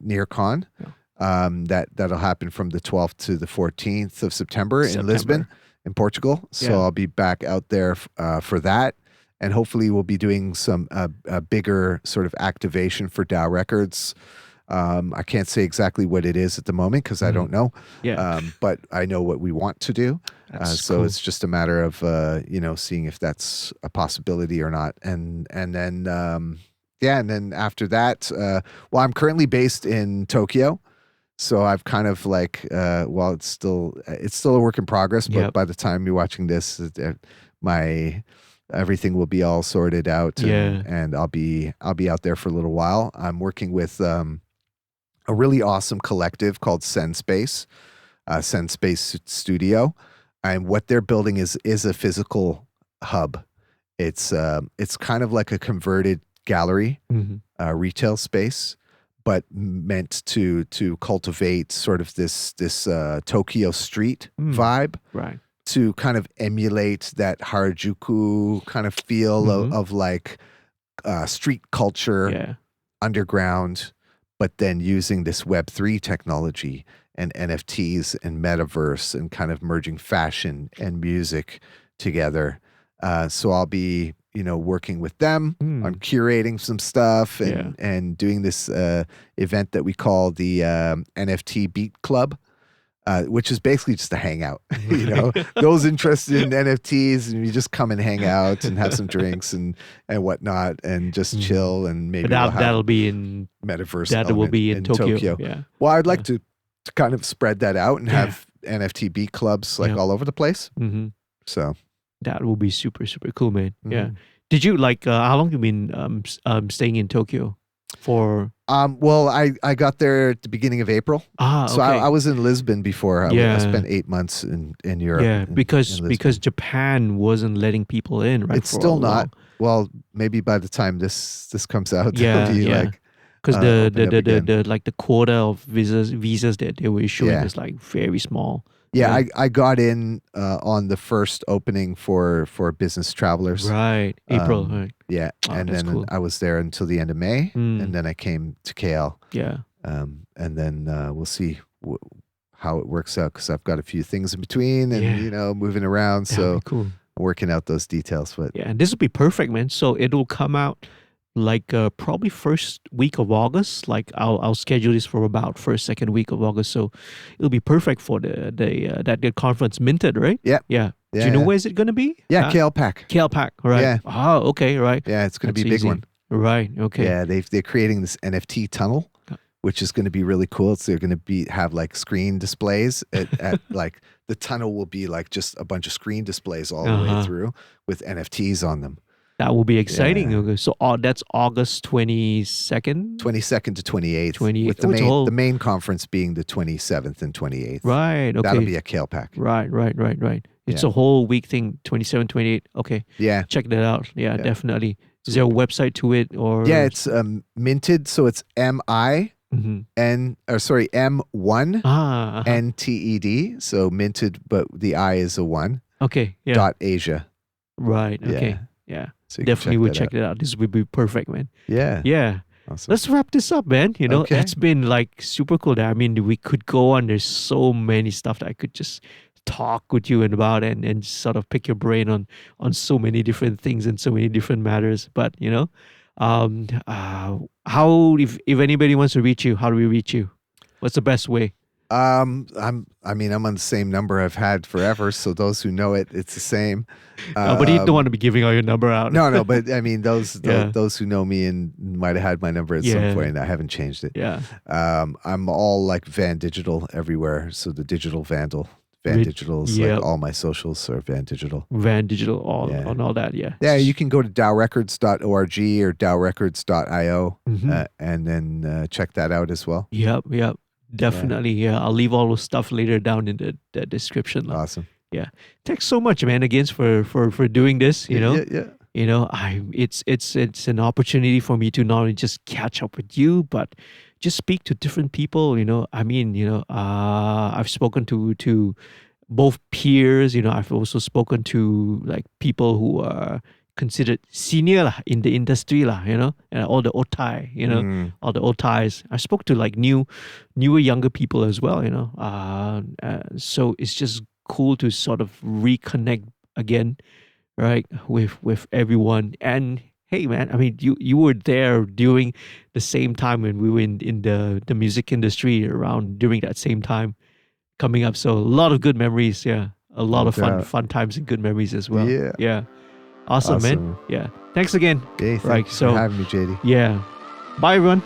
NearCon. Yeah. That'll happen from the 12th to the 14th of September in Lisbon, in Portugal. So I'll be back out there for that, and hopefully we'll be doing some a bigger sort of activation for DAOrecords. I can't say exactly what it is at the moment because I don't know. Yeah. But I know what we want to do. So cool. It's just a matter of seeing if that's a possibility or not, and then and then after that, I'm currently based in Tokyo. So I've kind of like, it's still a work in progress, but by the time you're watching this, everything will be all sorted out, and I'll be out there for a little while. I'm working with a really awesome collective called SenSpace Studio, and what they're building is a physical hub. It's kind of like a converted gallery, retail space, but meant to cultivate sort of this Tokyo street vibe, right? To kind of emulate that Harajuku kind of feel of like street culture, underground, but then using this Web3 technology and NFTs and Metaverse and kind of merging fashion and music together. So I'll be working with them on curating some stuff and doing this event that we call the NFT Beat Club, which is basically just a hangout. Those interested in NFTs, and you just come and hang out and have some drinks and whatnot, and just chill, and maybe that'll be in Metaverse. That will be in Tokyo. Yeah. Well, I'd like to kind of spread that out and have NFT Beat Clubs like all over the place. Mm-hmm. So. That will be super, super cool, man. Yeah. Did you how long have you been staying in Tokyo for? Well, I got there at the beginning of April. So I was in Lisbon before. I spent 8 months in Europe. Yeah, because Japan wasn't letting people in, right? It's still not. Well, maybe by the time this comes out, it'll be like. Because the quota of visas that they were issuing is like very small. Yeah, I got in on the first opening for business travelers. Right, April. Right. Yeah, and then cool. I was there until the end of May, and then I came to KL. Yeah. And then we'll see how it works out, because I've got a few things in between and moving around. So cool. Working out those details. But and this will be perfect, man. So it'll come out like probably first week of August. Like I'll schedule this for about second week of August, so it'll be perfect for that conference Minted, right? Yeah. Do you know where is it going to be? Yeah, KLPAC. KLPAC, right? Yeah. Oh, okay, right. Yeah, it's going to be a big one. Right. Okay. Yeah, they're creating this NFT tunnel, which is going to be really cool. So they're going to have like screen displays at like the tunnel will be like just a bunch of screen displays all the way through with NFTs on them. That will be exciting. Yeah. Okay. So that's August 22nd? 22nd to 28th. 28th. With the main conference being the 27th and 28th. Right. Okay. That'll be a KLPAC. Right. It's a whole week thing, 27, 28. Okay. Yeah. Check that out. Yeah, definitely. Is there a website to it? Or? Yeah, it's minted. So it's M1 NTED. So minted, but the I is a 1. Okay. Yeah. .Asia. Right. Okay. Yeah. So definitely we'll check that out. This will be perfect, man. Yeah. Awesome. Let's wrap this up, man. It's been like super cool. I mean, we could go on. There's so many stuff that I could just talk with you about and sort of pick your brain on so many different things and so many different matters. But how if anybody wants to reach you, how do we reach you? What's the best way? I'm on the same number I've had forever. So those who know it, it's the same. But you don't want to be giving all your number out. No, but I mean Yeah. those who know me and might have had my number at some Yeah. point. I haven't changed it. Yeah. I'm all like Van Digital everywhere. So the digital Vandal. Van Re- Digital's yep. like all my socials are Van Digital. Van Digital, all Yeah. on all that. Yeah. Yeah, you can go to DAOrecords.org or DAOrecords.io Mhm. and then check that out as well. Yep. Definitely. Yeah. I'll leave all those stuff later down in the description. Awesome. Yeah. Thanks so much, man, again for doing this. You know. Yeah. You know, it's an opportunity for me to not only just catch up with you, but just speak to different people. You know, I mean, I've spoken to both peers. You know, I've also spoken to like people who are considered senior lah, in the industry lah. You know, and all the otai. You know, all the otais. I spoke to like newer, younger people as well. You know, so it's just cool to sort of reconnect again, right, with everyone. And hey, man, I mean, you were there during the same time when we were in the music industry around during that same time coming up. So a lot of good memories. Yeah, a lot No of doubt. fun times and good memories as well. Yeah. Awesome, man. Yeah, thanks again. Hey, thanks Right, for so having me, JD. yeah, bye everyone.